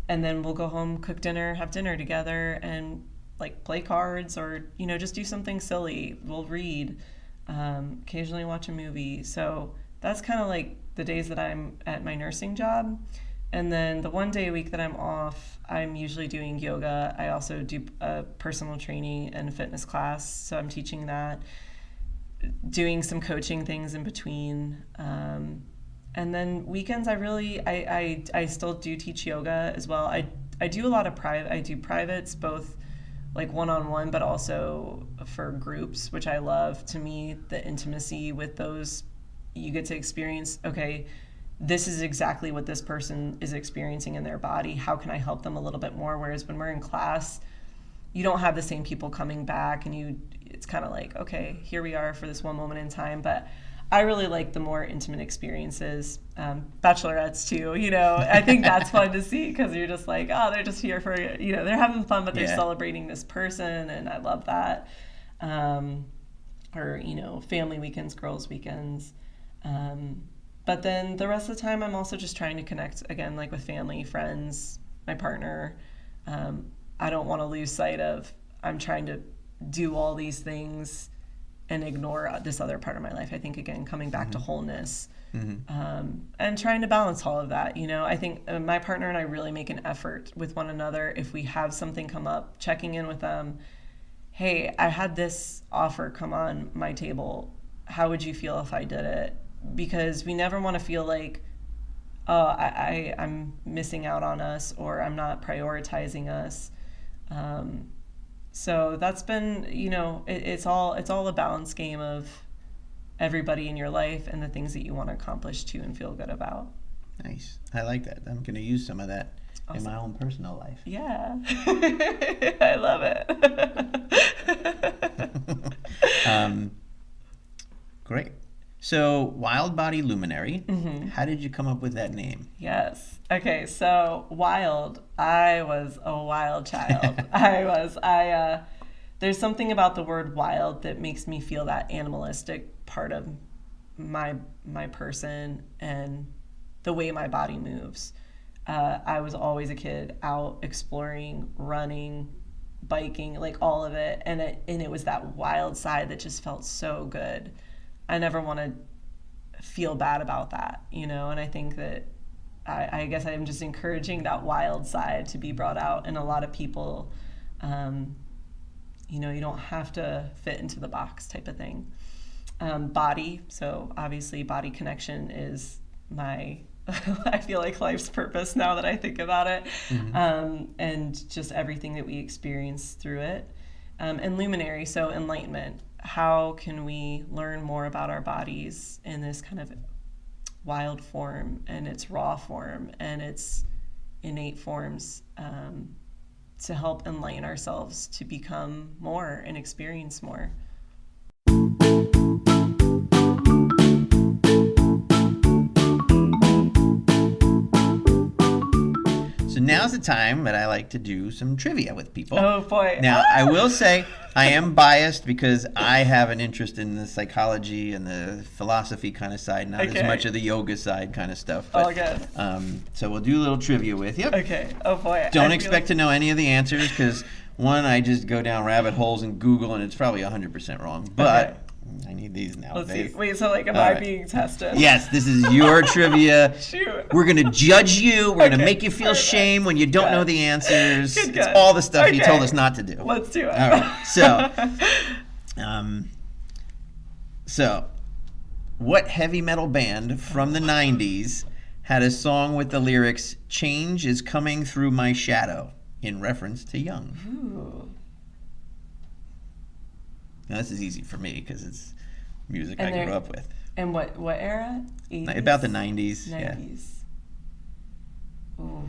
S2: then we'll go home, cook dinner, have dinner together, and like play cards, or, you know, just do something silly. We'll read, occasionally watch a movie. So that's kind of like the days that I'm at my nursing job. And then the 1 day a week that I'm off, I'm usually doing yoga. I also do a personal training and fitness class, so I'm teaching that, doing some coaching things in between. And then weekends, I still do teach yoga as well. I do a lot of I do privates, both like one-on-one, but also for groups, which I love. To me, the intimacy with those, you get to experience, okay, this is exactly what this person is experiencing in their body. How can I help them a little bit more? Whereas when we're in class, you don't have the same people coming back, and it's kind of like, okay, here we are for this one moment in time. But I really like the more intimate experiences, bachelorettes too, you know. I think that's fun to see, because you're just like, oh, they're just here for, you know, they're having fun, but they're celebrating this person, and I love that. Or, you know, family weekends, girls' weekends. But then the rest of the time, I'm also just trying to connect, again, like with family, friends, my partner. I don't want to lose sight of, I'm trying to do all these things and ignore this other part of my life. I think, again, coming back to wholeness, and trying to balance all of that. You know, I think my partner and I really make an effort with one another. If we have something come up, checking in with them. Hey, I had this offer come on my table. How would you feel if I did it? Because we never want to feel like, oh, I'm missing out on us, or I'm not prioritizing us. So that's been, you know, it's all a balance game of everybody in your life and the things that you want to accomplish too and feel good about. Nice.
S1: I like that. I'm going to use some of that in my own personal life.
S2: Yeah. I love it.
S1: Great. So, WildBodyLuminary, how did you come up with that name?
S2: Yes. Okay, so wild. I was a wild child. There's something about the word wild that makes me feel that animalistic part of my person and the way my body moves. I was always a kid out exploring, running, biking, like all of it. And it was that wild side that just felt so good. I never want to feel bad about that, you know, and I think that I guess I'm just encouraging that wild side to be brought out in a lot of people. You know, you don't have to fit into the box type of thing. Body, so obviously body connection is my, I feel like life's purpose now that I think about it, and just everything that we experience through it. And luminary, so enlightenment. how can we learn more about our bodies in this kind of wild form and its raw form and its innate forms, to help enlighten ourselves to become more and experience more.
S1: So now's the time that I like to do some trivia with people.
S2: Oh boy.
S1: Now, I will say I am biased because I have an interest in the psychology and the philosophy kind of side, not
S2: Okay.
S1: as much of the yoga side kind of stuff.
S2: Oh, good.
S1: So we'll do a little trivia with you.
S2: Okay. Oh boy.
S1: Don't expect to know any of the answers because, one, I just go down rabbit holes in Google and it's probably 100% wrong. But
S2: Okay.
S1: I need these
S2: Let's
S1: nowadays.
S2: see. Wait, so like, am
S1: All
S2: I
S1: right.
S2: being tested?
S1: Yes, this is your trivia.
S2: Shoot.
S1: We're going to judge you. We're going to
S2: Okay,
S1: make you feel
S2: perfect.
S1: shame when you don't
S2: Good.
S1: know the answers.
S2: Good,
S1: It's
S2: good.
S1: all the stuff he
S2: Okay.
S1: told us not to do.
S2: Let's do it.
S1: All right. So, what heavy metal band from the 90s had a song with the lyrics, "Change is coming through my shadow," in reference to Jung?
S2: Ooh.
S1: Now, this is easy for me because it's music
S2: And
S1: I
S2: there-
S1: grew up with.
S2: And what era? 80s?
S1: About the 90s.
S2: 90s. Ooh.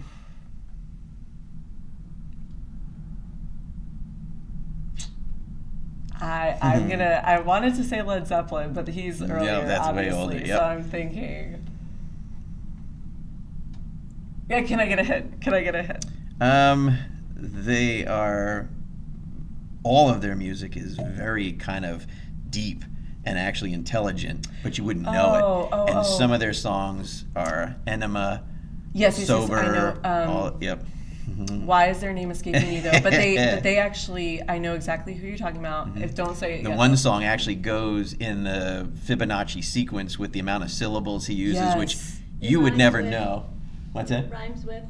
S2: I wanted to say Led Zeppelin, but he's earlier,
S1: that's way
S2: obviously.
S1: older, yep.
S2: So I'm thinking. Yeah, can I get a hint?
S1: They are, all of their music is very kind of deep and actually intelligent, but you wouldn't know it. And some of their songs are Enema,
S2: Yes,
S1: Sober,
S2: I know.
S1: yep.
S2: Why is their name escaping me though? But they actually, I know exactly who you're talking about. If don't say it
S1: The
S2: yet.
S1: one song actually goes in the Fibonacci sequence with the amount of syllables he uses, which
S2: Yes.
S1: you would
S3: rhymes
S1: never
S3: with-
S1: know. What's that?
S3: Rhymes with.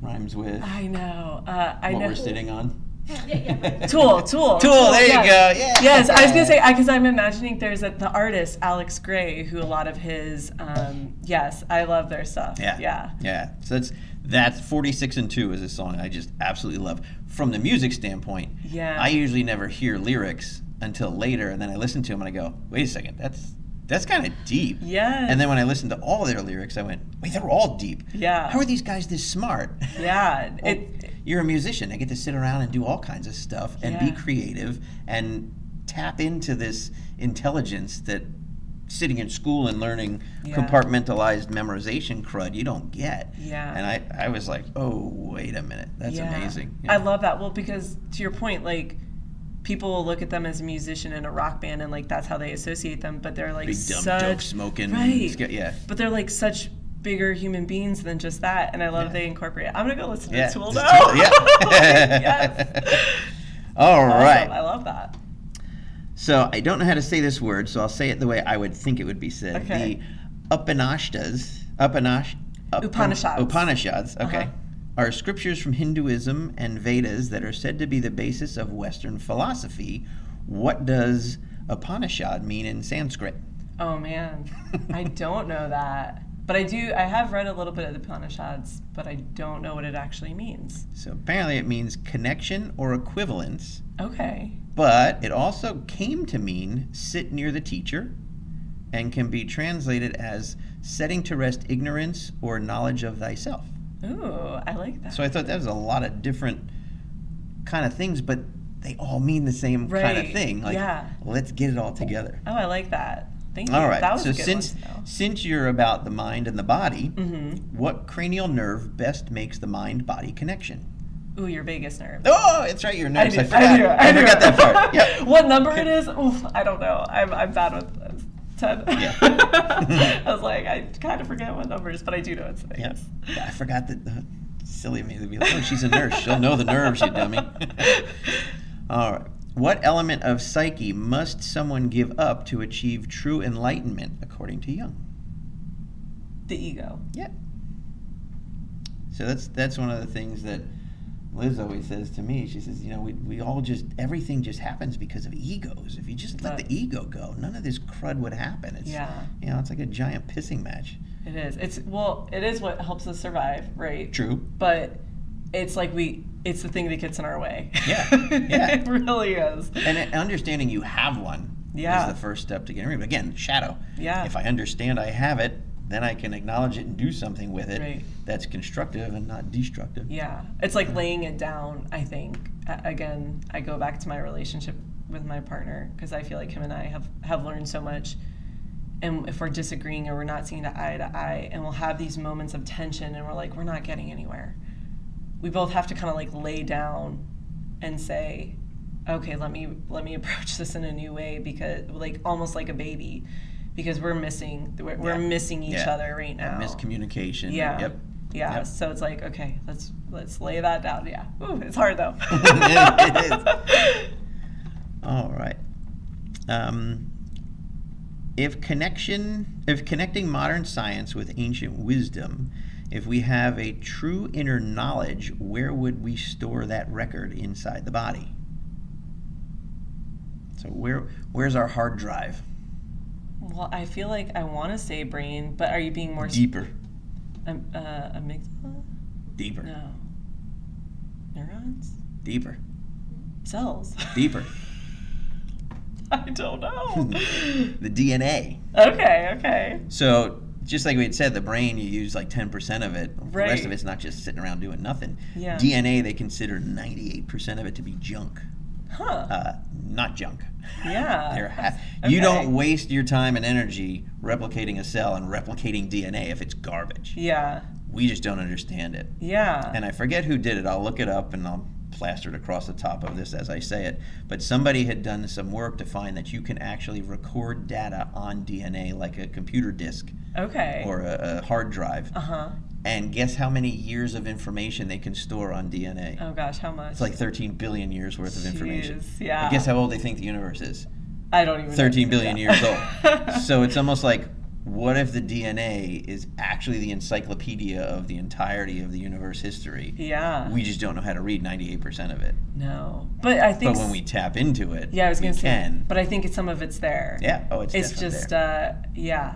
S1: Rhymes with
S2: I know. I
S1: what
S2: know.
S1: we're sitting on.
S3: Yeah.
S2: Tool.
S1: Tool, there you
S2: yes.
S1: go. Yeah.
S2: Yes, I was gonna say because I'm imagining there's the artist Alex Gray, who a lot of his. Yes, I love their stuff.
S1: Yeah. So that's 46 and 2 is a song I just absolutely love. From the music standpoint,
S2: Yeah.
S1: I usually never hear lyrics until later, and then I listen to them and I go, wait a second, that's kind of deep.
S2: Yes.
S1: And then when I listened to all their lyrics, I went, wait, they're all deep.
S2: Yeah.
S1: How are these guys this smart?
S2: Yeah.
S1: Well, you're a musician. They get to sit around and do all kinds of stuff and be
S2: Yeah.
S1: creative and tap into this intelligence that sitting in school and learning
S2: Yeah.
S1: compartmentalized memorization crud you don't get.
S2: Yeah.
S1: And I was like, oh, wait a minute. That's
S2: Yeah.
S1: amazing.
S2: I love that. Well, because to your point, like people will look at them as a musician in a rock band and like that's how they associate them, but they're like
S1: Big dumb
S2: such
S1: dope smoking.
S2: right.
S1: Yeah.
S2: But they're like such bigger human beings than just that, and I love
S1: Yeah.
S2: they incorporate it. I'm gonna go listen to
S1: Yeah.
S2: Tool
S1: Just
S2: now.
S1: Tool, yeah.
S2: Yes.
S1: All
S2: Awesome.
S1: right.
S2: I love that.
S1: So I don't know how to say this word, so I'll say it the way I would think it would be said.
S2: Okay.
S1: The Upanishads, okay,
S2: Uh-huh.
S1: are scriptures from Hinduism and Vedas that are said to be the basis of Western philosophy. What does Upanishad mean in Sanskrit?
S2: Oh man, I don't know that. But I have read a little bit of the Upanishads, but I don't know what it actually means.
S1: So apparently it means connection or equivalence,
S2: Okay.
S1: but it also came to mean sit near the teacher and can be translated as setting to rest ignorance or knowledge of thyself.
S2: Ooh, I like that.
S1: So I thought that was a lot of different kind of things, but they all mean the same kind of
S2: Right,
S1: thing. Like,
S2: yeah.
S1: let's get it all together.
S2: Oh, I like that. Thank you.
S1: All right.
S2: That was
S1: So
S2: a good
S1: since
S2: one to know.
S1: since you're about the mind and the body,
S2: Mm-hmm.
S1: what cranial nerve best makes the mind-body connection?
S2: Ooh, your vagus nerve.
S1: Oh, it's right. Your nerves. I
S2: knew-
S1: forgot.
S2: I knew it, I knew
S1: forgot
S2: it.
S1: that part. Yeah.
S2: What number it is? Oof, I don't know. I'm bad with this. 10.
S1: Yeah.
S2: I was like, I kind of forget what numbers, but I do know it's
S1: Yeah.
S2: Vegas.
S1: I forgot that. Silly of me to be like, oh, she's a nurse. She'll know the nerves, you dummy. All right. What element of psyche must someone give up to achieve true enlightenment, according to Jung?
S2: The ego.
S1: Yeah. So that's one of the things that Liz always says to me. She says, we all just, everything just happens because of egos. If you just let the ego go, none of this crud would happen. It's,
S2: Yeah.
S1: It's like a giant pissing match.
S2: It is. It is what helps us survive, right?
S1: True.
S2: But it's like it's the thing that gets in our way.
S1: Yeah, yeah.
S2: It really is.
S1: And understanding you have one
S2: Yeah.
S1: is the first step to getting rid of it. Again, shadow.
S2: Yeah.
S1: If I understand I have it, then I can acknowledge it and do something with it
S2: Right.
S1: that's constructive and not destructive.
S2: Yeah. It's like laying it down, I think. Again, I go back to my relationship with my partner because I feel like him and I have learned so much. And if we're disagreeing or we're not seeing eye to eye, and we'll have these moments of tension and we're like, we're not getting anywhere. We both have to kind of like lay down and say, okay, let me approach this in a new way, because like almost like a baby, because we're missing each other right now.
S1: Miscommunication.
S2: Yeah.
S1: Yep.
S2: Yeah.
S1: Yep.
S2: So it's like, okay, let's lay that down. Yeah. Ooh, it's hard though.
S1: It is. All right. If connecting modern science with ancient wisdom, if we have a true inner knowledge, where would we store that record inside the body? So where's our hard drive?
S2: Well, I feel like I want to say brain, but are you being more
S1: Deeper.
S2: Amygdala?
S1: Deeper.
S2: No. Neurons?
S1: Deeper.
S2: Cells?
S1: Deeper.
S2: I don't know.
S1: The DNA.
S2: Okay.
S1: So just like we had said, the brain, you use like 10% of it. The
S2: Right.
S1: rest of it's not just sitting around doing nothing.
S2: Yeah.
S1: DNA, they consider 98% of it to be junk.
S2: Huh.
S1: Not junk.
S2: Yeah.
S1: You
S2: Okay.
S1: don't waste your time and energy replicating a cell and replicating DNA if it's garbage.
S2: Yeah.
S1: We just don't understand it.
S2: Yeah.
S1: And I forget who did it. I'll look it up and I'll plaster it across the top of this as I say it. But somebody had done some work to find that you can actually record data on DNA like a computer disk
S2: Okay.
S1: or a hard drive.
S2: Uh-huh.
S1: And guess how many years of information they can store on DNA?
S2: Oh gosh, how much?
S1: It's like 13 billion years worth of information.
S2: Jeez, yeah.
S1: And guess how old they think the universe is?
S2: I don't even know.
S1: 13 billion
S2: Yeah.
S1: years old. So it's almost like, what if the DNA is actually the encyclopedia of the entirety of the universe history?
S2: Yeah.
S1: We just don't know how to read 98% of it.
S2: No. But I think
S1: But when we tap into it,
S2: I was
S1: we
S2: going to say,
S1: can.
S2: but I think some of it's there.
S1: Yeah. Oh, it's
S2: It's
S1: definitely
S2: just
S1: there.
S2: Yeah.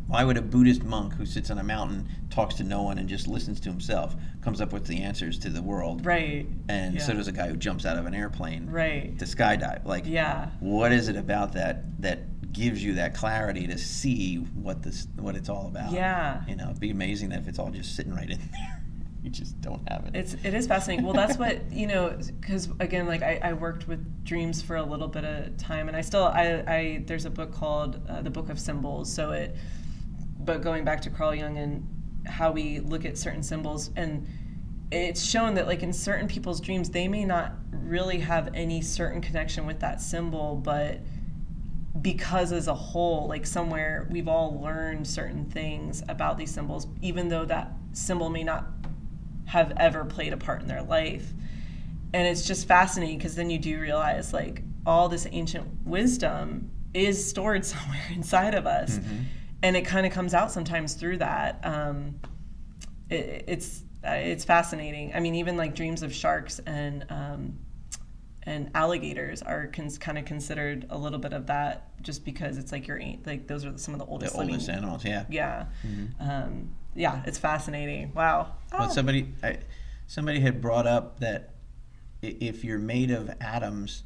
S1: Why would a Buddhist monk who sits on a mountain, talks to no one, and just listens to himself, comes up with the answers to the world?
S2: Right.
S1: And
S2: Yeah.
S1: so does a guy who jumps out of an airplane
S2: Right.
S1: to skydive. Like,
S2: Yeah.
S1: what is it about that gives you that clarity to see what it's all about?
S2: Yeah.
S1: You know, it'd be amazing that if it's all just sitting right in there. You just don't have it.
S2: It is fascinating. Well, that's what, because again, like I worked with dreams for a little bit of time, and I there's a book called The Book of Symbols. But going back to Carl Jung and how we look at certain symbols, and it's shown that like in certain people's dreams, they may not really have any certain connection with that symbol, but because as a whole, like somewhere we've all learned certain things about these symbols, even though that symbol may not have ever played a part in their life. And it's just fascinating because then you do realize like all this ancient wisdom is stored somewhere inside of us.
S1: Mm-hmm.
S2: And it kind of comes out sometimes through that. It's fascinating. I mean, even like dreams of sharks and alligators are kind of considered a little bit of that, just because it's like like those are some of the oldest living
S1: animals. Yeah.
S2: Yeah.
S1: Mm-hmm.
S2: Yeah, it's fascinating. Wow.
S1: Well, somebody had brought up that if you're made of atoms,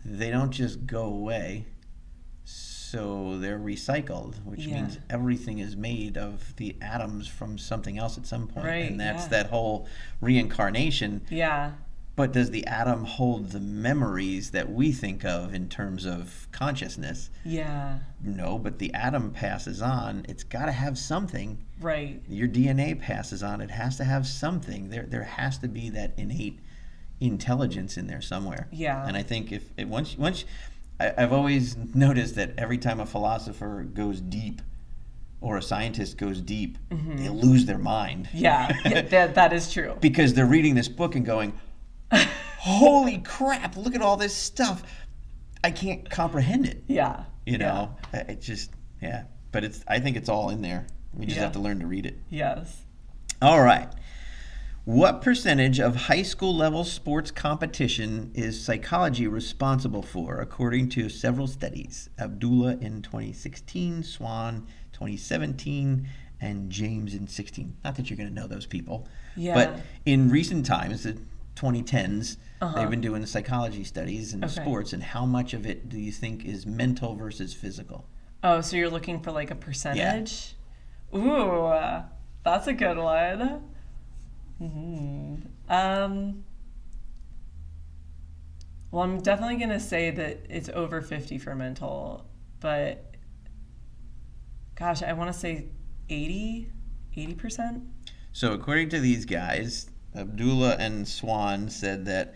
S1: they don't just go away, so they're recycled, which means everything is made of the atoms from something else at some point.
S2: Right,
S1: and that's that whole reincarnation.
S2: Yeah.
S1: But does the atom hold the memories that we think of in terms of consciousness?
S2: Yeah.
S1: No, but the atom passes on. It's got to have something.
S2: Right.
S1: Your DNA passes on. It has to have something. There has to be that innate intelligence in there somewhere.
S2: Yeah.
S1: And I think I've always noticed that every time a philosopher goes deep or a scientist goes deep, they lose their mind.
S2: Yeah, that is true.
S1: Because they're reading this book and going, holy crap, look at all this stuff. I can't comprehend it.
S2: Yeah.
S1: You know, it just, but I think it's all in there. We just have to learn to read it.
S2: Yes.
S1: All right. What percentage of high school level sports competition is psychology responsible for, according to several studies? Abdullah in 2016, Swan 2017, and James in 2016. Not that you're going to know those people.
S2: Yeah.
S1: But in recent times, 2010s. They've been doing psychology studies in
S2: Okay.
S1: sports, and how much of it do you think is mental versus physical?
S2: Oh, so you're looking for like a percentage? Ooh, that's a good one. Well, I'm definitely going to say that it's over 50 for mental, but gosh, I want to say 80%.
S1: So according to these guys, Abdullah and Swan said that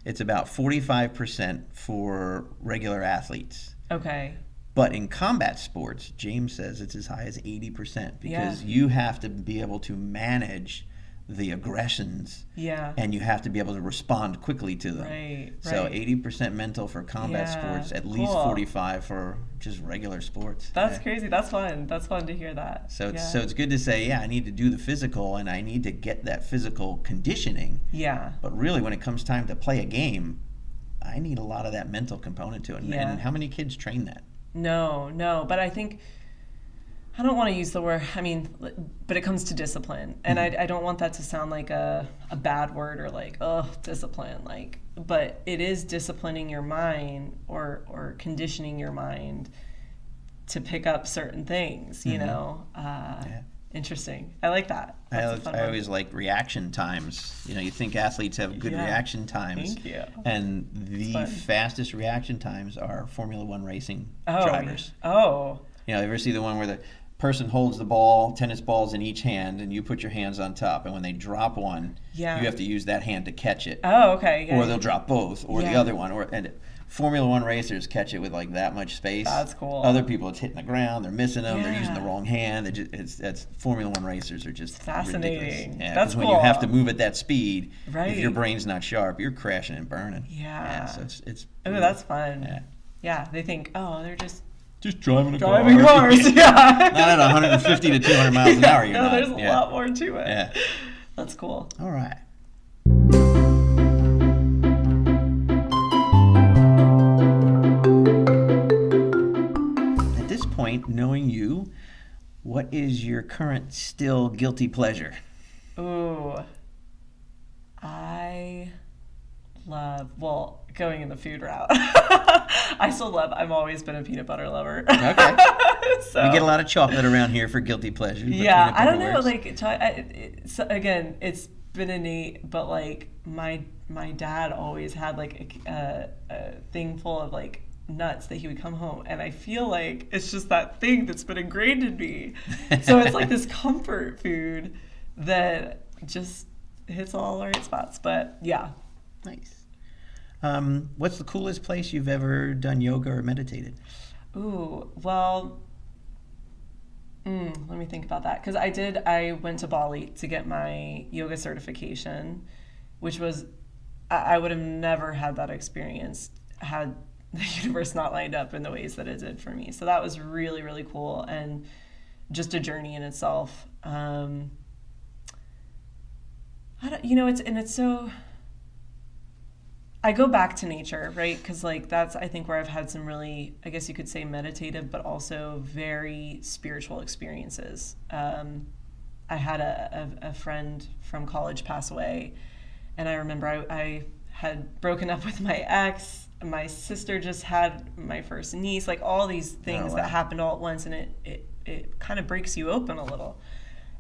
S1: it's about 45% for regular athletes.
S2: Okay.
S1: But in combat sports, James says it's as high as 80% because
S2: Yeah.
S1: you have to be able to manage the aggressions,
S2: Yeah.
S1: and you have to be able to respond quickly to them.
S2: Right.
S1: So
S2: right.
S1: 80% mental for combat
S2: Yeah,
S1: sports, at least
S2: cool.
S1: 45 for just regular sports.
S2: That's
S1: Yeah.
S2: crazy. That's fun. That's fun to hear that.
S1: So it's
S2: yeah.
S1: so it's good to say, yeah, I need to do the physical and I need to get that physical conditioning.
S2: Yeah.
S1: But really, when it comes time to play a game, I need a lot of that mental component to it.
S2: Yeah.
S1: And how many kids train that?
S2: No. But I think, I don't want to use the word, but it comes to discipline. And I don't want that to sound like a bad word or like, oh, discipline. But it is disciplining your mind or conditioning your mind to pick up certain things, you know?
S1: Yeah.
S2: Interesting. I like that. That's a fun
S1: I
S2: one.
S1: always like reaction times. You think athletes have good
S2: Yeah.
S1: reaction times.
S2: Thank you.
S1: And the
S2: fun.
S1: fastest reaction times are Formula One racing
S2: Oh,
S1: drivers.
S2: Oh,
S1: You ever see the one where the person holds the ball, tennis balls in each hand, and you put your hands on top, and when they drop one,
S2: Yeah.
S1: you have to use that hand to catch it.
S2: oh, okay. Yeah.
S1: Or they'll drop both, or the
S2: Yeah.
S1: other one. And Formula One racers catch it with like that much space.
S2: That's cool.
S1: Other people, it's hitting the ground, they're missing them, they're using the
S2: Yeah.
S1: wrong hand. That's Formula One racers are just
S2: Fascinating.
S1: ridiculous. Yeah,
S2: That's
S1: 'cause when you have to
S2: cool.
S1: move at that speed,
S2: Right.
S1: if your brain's not sharp, you're crashing and burning.
S2: Yeah.
S1: So it's
S2: Oh, that's fun.
S1: Yeah.
S2: Yeah, they think, oh, they're just
S1: driving a
S2: driving
S1: car.
S2: cars. Yeah.
S1: Not at 150 to 200 miles an hour. You're
S2: no,
S1: not.
S2: there's a
S1: Yeah.
S2: lot more to it.
S1: Yeah.
S2: That's cool.
S1: All right. At this point, knowing you, what is your current still guilty pleasure?
S2: Ooh. I love, going in the food route. I've always been a peanut butter lover.
S1: Okay.
S2: So,
S1: We get a lot of chocolate around here for guilty pleasures. but
S2: yeah,
S1: peanut
S2: I don't
S1: butter
S2: know.
S1: works.
S2: So again, it's been innate, but like my dad always had like a thing full of like nuts that he would come home, and I feel like it's just that thing that's been ingrained in me. So it's like this comfort food that just hits all the right spots. But yeah.
S1: Nice. What's the coolest place you've ever done yoga or meditated?
S2: Ooh, well, let me think about that. Because I went to Bali to get my yoga certification, which was, I would have never had that experience had the universe not lined up in the ways that it did for me. So that was really, really cool and just a journey in itself. It's so, I go back to nature, right? Because like that's, I think, where I've had some really, I guess you could say meditative, but also very spiritual experiences. I had a friend from college pass away, and I remember I had broken up with my ex. My sister just had my first niece, like all these things that happened all at once, and it kind of breaks you open a little.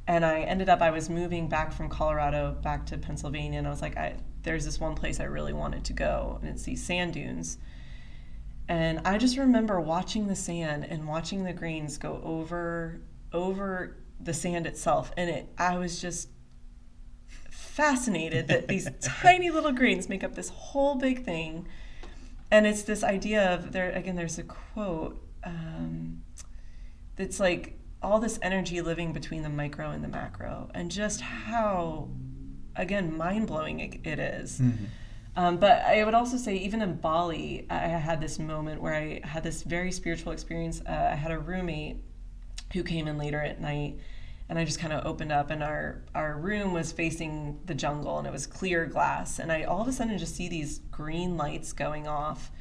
S2: And I was moving back from Colorado back to Pennsylvania, and I was like, there's this one place I really wanted to go, and it's these sand dunes. And I just remember watching the sand and watching the grains go over the sand itself, and I was just fascinated that these tiny little grains make up this whole big thing. And it's this idea of, there's a quote that's like, all this energy living between the micro and the macro, and just how, again, mind-blowing it is. Mm-hmm. But I would also say, even in Bali, I had this moment where I had this very spiritual experience. I had a roommate who came in later at night, and I just kind of opened up, and our room was facing the jungle, and it was clear glass, and I all of a sudden just see these green lights going off.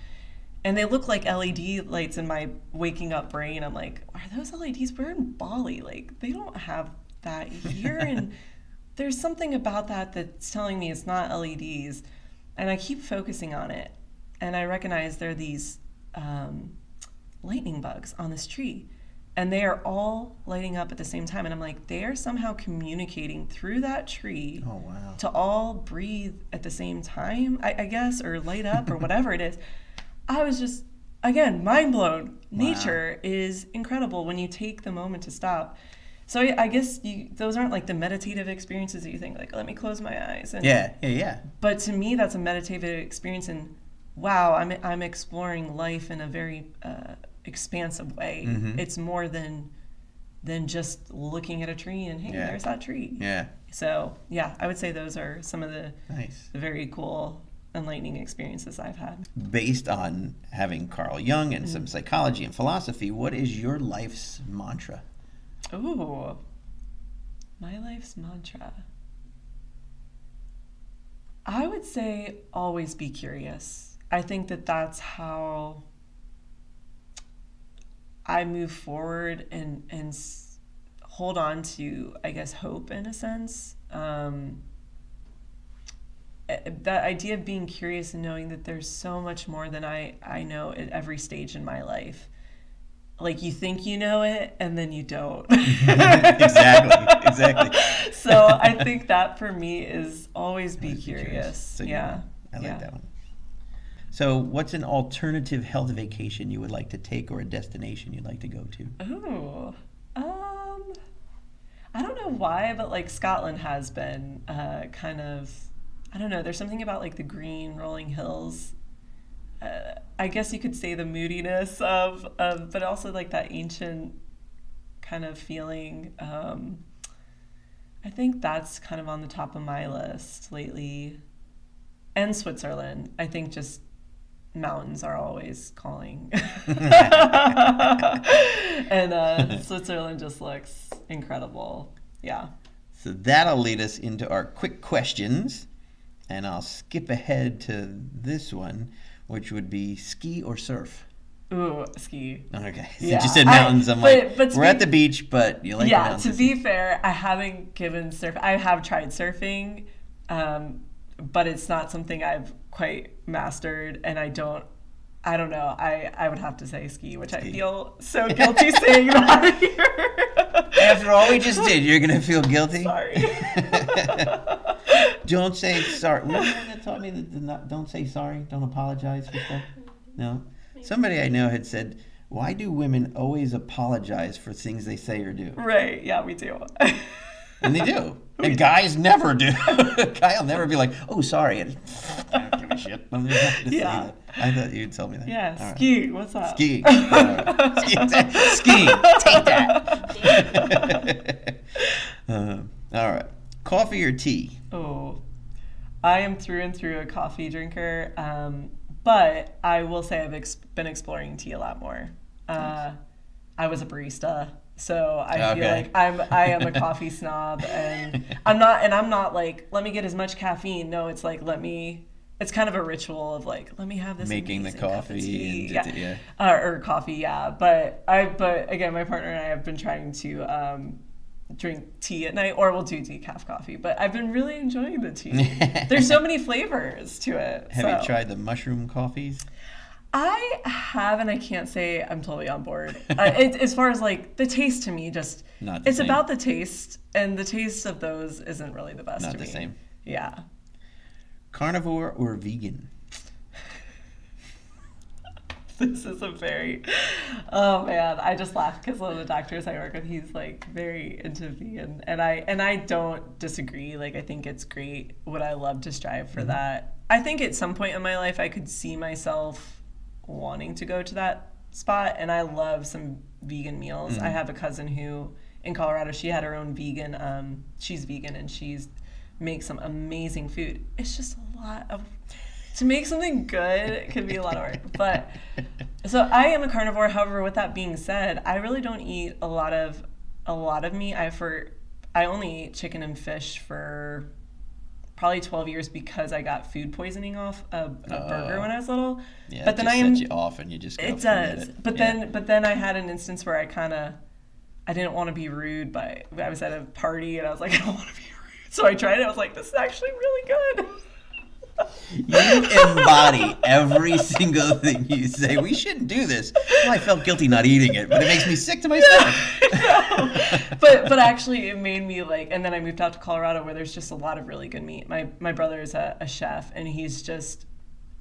S2: And they look like LED lights in my waking up brain. I'm like, are those LEDs? We're in Bali. Like, they don't have that here. And there's something about that that's telling me it's not LEDs. And I keep focusing on it. And I recognize there are these lightning bugs on this tree. And they are all lighting up at the same time. And I'm like, they are somehow communicating through that tree to all breathe at the same time, I guess, or light up or whatever it is. I was just, again, mind blown. Nature is incredible when you take the moment to stop. So I guess those aren't like the meditative experiences that you think, like, let me close my eyes. And,
S1: yeah.
S2: But to me, that's a meditative experience. And wow, I'm exploring life in a very expansive way.
S1: Mm-hmm.
S2: It's more than just looking at a tree and, hey, there's that tree.
S1: Yeah.
S2: So, yeah, I would say those are some of the
S1: Nice.
S2: very cool, enlightening experiences I've had.
S1: Based on having Carl Jung and some psychology and philosophy, what is your life's mantra?
S2: Ooh, my life's mantra. I would say always be curious. I think that that's how I move forward and hold on to, I guess, hope in a sense. That idea of being curious and knowing that there's so much more than I know at every stage in my life. Like, you think you know it, and then you don't.
S1: Exactly.
S2: So I think that for me is always be curious.
S1: So
S2: Yeah.
S1: I like that one. So what's an alternative health vacation you would like to take, or a destination you'd like to go to?
S2: Ooh. I don't know why, but like Scotland has been kind of, I don't know, there's something about like the green rolling hills. I guess you could say the moodiness of but also like that ancient kind of feeling. I think that's kind of on the top of my list lately. And Switzerland. I think just mountains are always calling. And Switzerland just looks incredible. Yeah.
S1: So that'll lead us into our quick questions. And I'll skip ahead to this one, which would be ski or surf?
S2: Ooh, ski.
S1: Okay. Since you said mountains, I'm like, we're at the beach, but you like the mountains.
S2: Yeah, to be fair, I haven't given surf. I have tried surfing, but it's not something I've quite mastered, and I don't know. I would have to say ski, which I feel so guilty saying that here.
S1: After all we just did, you're going to feel guilty?
S2: Sorry.
S1: Don't say sorry. Were you the one that taught me that don't say sorry? Don't apologize for stuff? No? Somebody I know had said, why do women always apologize for things they say or do?
S2: Right. Yeah, we do.
S1: And they do. And guys never do. Guy will never be like, oh, sorry. And I don't give a shit. I'm just not gonna say that. I thought you'd tell me that.
S2: Yeah,
S1: all
S2: ski.
S1: Right.
S2: What's up?
S1: Ski. Right. Ski. Take that. All right. Coffee or tea?
S2: Oh, I am through and through a coffee drinker, but I will say I've been exploring tea a lot more. I was a barista, so I feel like I am a coffee snob, and I'm not like, let me get as much caffeine. No, it's like, it's kind of a ritual of like, let me have this
S1: making the coffee
S2: or coffee, yeah. But again, my partner and I have been trying to drink tea at night, or we'll do decaf coffee. But I've been really enjoying the tea. There's so many flavors to it.
S1: Have you tried the mushroom coffees?
S2: I have, and I can't say I'm totally on board. As far as like the taste, to me, just it's about the taste, and the taste of those isn't really the best.
S1: Not the same.
S2: Yeah.
S1: Carnivore or vegan?
S2: This is oh man, I just laugh because one of the doctors I work with, he's like very into vegan, and I don't disagree. Like, I think it's great. Would I love to strive for that? I think at some point in my life I could see myself wanting to go to that spot, and I love some vegan meals. I have a cousin who in Colorado, she had her own vegan, she's vegan, and makes some amazing food. It's just a lot of, to make something good, it can be a lot of work. But so I am a carnivore. However, with that being said, I really don't eat a lot of meat. I only ate chicken and fish for probably 12 years because I got food poisoning off a burger when I was little.
S1: Yeah,
S2: but then
S1: set you off, and you just
S2: it does. But then I had an instance where I didn't want to be rude, but I was at a party and I was like, I don't want to be rude. So I tried it. I was like, this is actually really good.
S1: You embody every single thing you say. We shouldn't do this. Well, I felt guilty not eating it, but it makes me sick to my stomach.
S2: But actually, it made me like. And then I moved out to Colorado, where there's just a lot of really good meat. My brother is a chef, and he's just.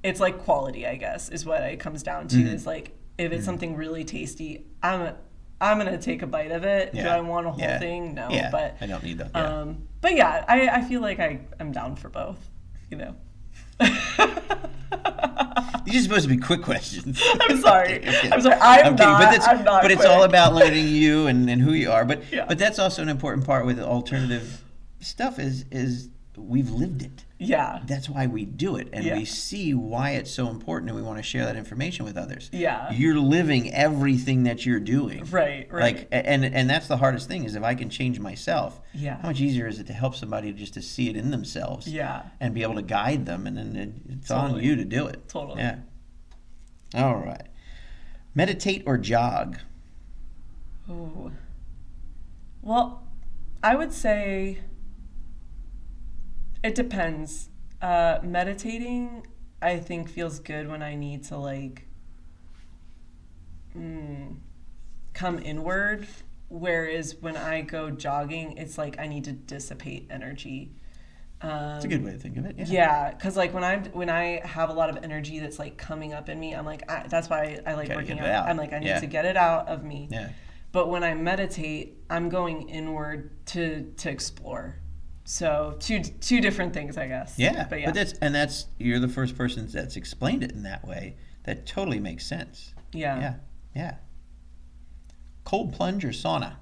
S2: It's like quality, I guess, is what it comes down to. Is like if it's something really tasty, I'm gonna take a bite of it.
S1: Yeah.
S2: Do I want a whole
S1: Yeah.
S2: thing? No,
S1: Yeah.
S2: but
S1: I don't need that. Yeah.
S2: But yeah, I feel like I'm down for both. You know.
S1: These are supposed to be quick questions.
S2: I'm sorry.
S1: Okay.
S2: I'm sorry. I'm
S1: kidding.
S2: not
S1: But it's
S2: quick.
S1: all about learning you and who you are. But
S2: Yeah.
S1: but that's also an important part with alternative stuff is we've lived it.
S2: Yeah.
S1: That's why we do it, and
S2: Yeah.
S1: we see why it's so important, and we want to share that information with others.
S2: Yeah.
S1: You're living everything that you're doing.
S2: Right.
S1: Like, and that's the hardest thing is if I can change myself,
S2: Yeah.
S1: how much easier is it to help somebody just to see it in themselves
S2: Yeah.
S1: and be able to guide them, and then it's on
S2: Totally.
S1: you to do it.
S2: Totally.
S1: Yeah. All right. Meditate or jog?
S2: Ooh. Well, I would say it depends. Meditating, I think, feels good when I need to like come inward, whereas when I go jogging, it's like I need to dissipate energy.
S1: It's a good way to think of it. Yeah.
S2: Yeah, because like when I have a lot of energy that's like coming up in me, I'm like that's why I like
S1: Gotta
S2: working
S1: get it out.
S2: I'm like I need
S1: Yeah.
S2: to get it out of me.
S1: Yeah.
S2: But when I meditate, I'm going inward to explore. So two different things, I guess.
S1: Yeah.
S2: But yeah.
S1: That's you're the first person that's explained it in that way. That totally makes sense.
S2: Yeah.
S1: Yeah. Yeah. Cold plunge or sauna?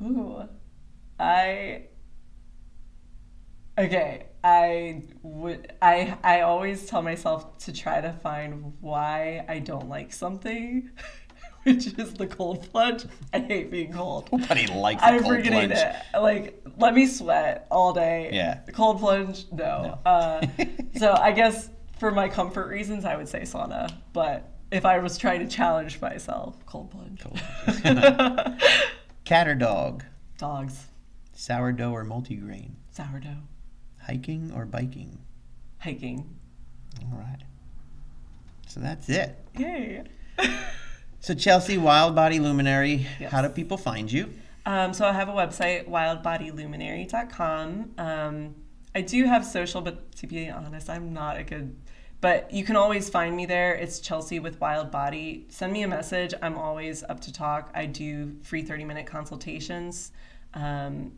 S2: Ooh. I always tell myself to try to find why I don't like something, which is the cold plunge. I hate being cold.
S1: Nobody likes
S2: I
S1: a cold
S2: freaking
S1: plunge.
S2: hate it. Like, let me sweat all day.
S1: Yeah.
S2: The cold plunge, no. So I guess for my comfort reasons, I would say sauna. But if I was trying to challenge myself, cold plunge.
S1: Cat or dog?
S2: Dogs.
S1: Sourdough or multigrain?
S2: Sourdough.
S1: Hiking or biking?
S2: Hiking.
S1: All right. So that's it.
S2: Yay.
S1: So Chelsea, WildBodyLuminary,
S2: Yes.
S1: how do people find you?
S2: So I have a website, WildBodyLuminary.com. I do have social, but to be honest, I'm not a good... But you can always find me there. It's Chelsea with Wild Body. Send me a message. I'm always up to talk. I do free 30-minute consultations. And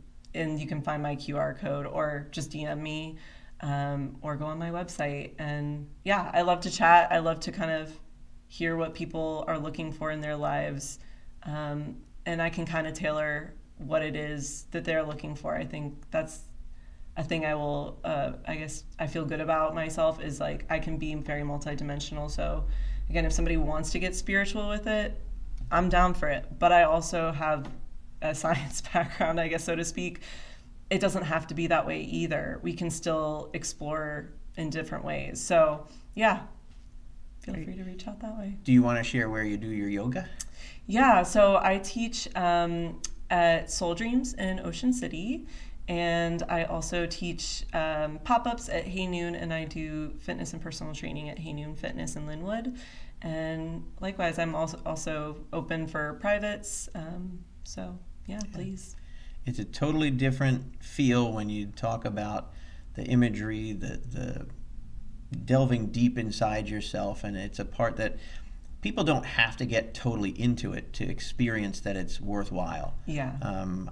S2: you can find my QR code or just DM me or go on my website. And yeah, I love to chat. I love to kind of hear what people are looking for in their lives. And I can kind of tailor what it is that they're looking for. I think that's a thing I will, I guess I feel good about myself is like I can be very multidimensional. So again, if somebody wants to get spiritual with it, I'm down for it. But I also have a science background, I guess, so to speak. It doesn't have to be that way either. We can still explore in different ways. So yeah, feel free to reach out that way.
S1: Do you want to share where you do your yoga?
S2: Yeah, so I teach at Soul Dreams in Ocean City, and I also teach pop-ups at Hey Noon, and I do fitness and personal training at Hey Noon Fitness in Linwood. And likewise, I'm also open for privates. So yeah, please.
S1: It's a totally different feel when you talk about the imagery, the delving deep inside yourself, and it's a part that people don't have to get totally into it to experience that it's worthwhile.
S2: Yeah.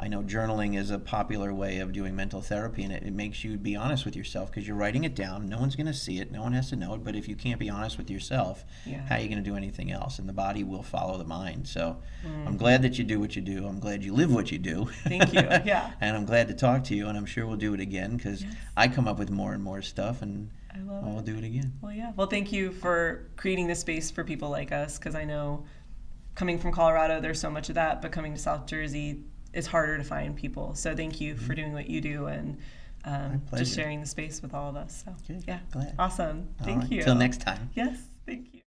S1: I know journaling is a popular way of doing mental therapy, and it makes you be honest with yourself because you're writing it down. No one's going to see it. No one has to know it. But if you can't be honest with yourself,
S2: Yeah.
S1: how are you going to do anything else? And the body will follow the mind. So I'm glad that you do what you do. I'm glad you live what you do.
S2: Thank you. Yeah.
S1: And I'm glad to talk to you, and I'm sure we'll do it again because
S2: Yes.
S1: I come up with more and more stuff, and
S2: I love
S1: we'll
S2: it.
S1: do it again.
S2: Well, yeah. Well, thank you for creating this space for people like us, because I know coming from Colorado, there's so much of that, but coming to South Jersey, it's harder to find people. So thank you for doing what you do and
S1: pleasure.
S2: just sharing the space with all of us. So
S1: Good.
S2: yeah,
S1: Glad.
S2: awesome.
S1: All
S2: Thank
S1: right.
S2: you.
S1: Till next time.
S2: Yes, thank you.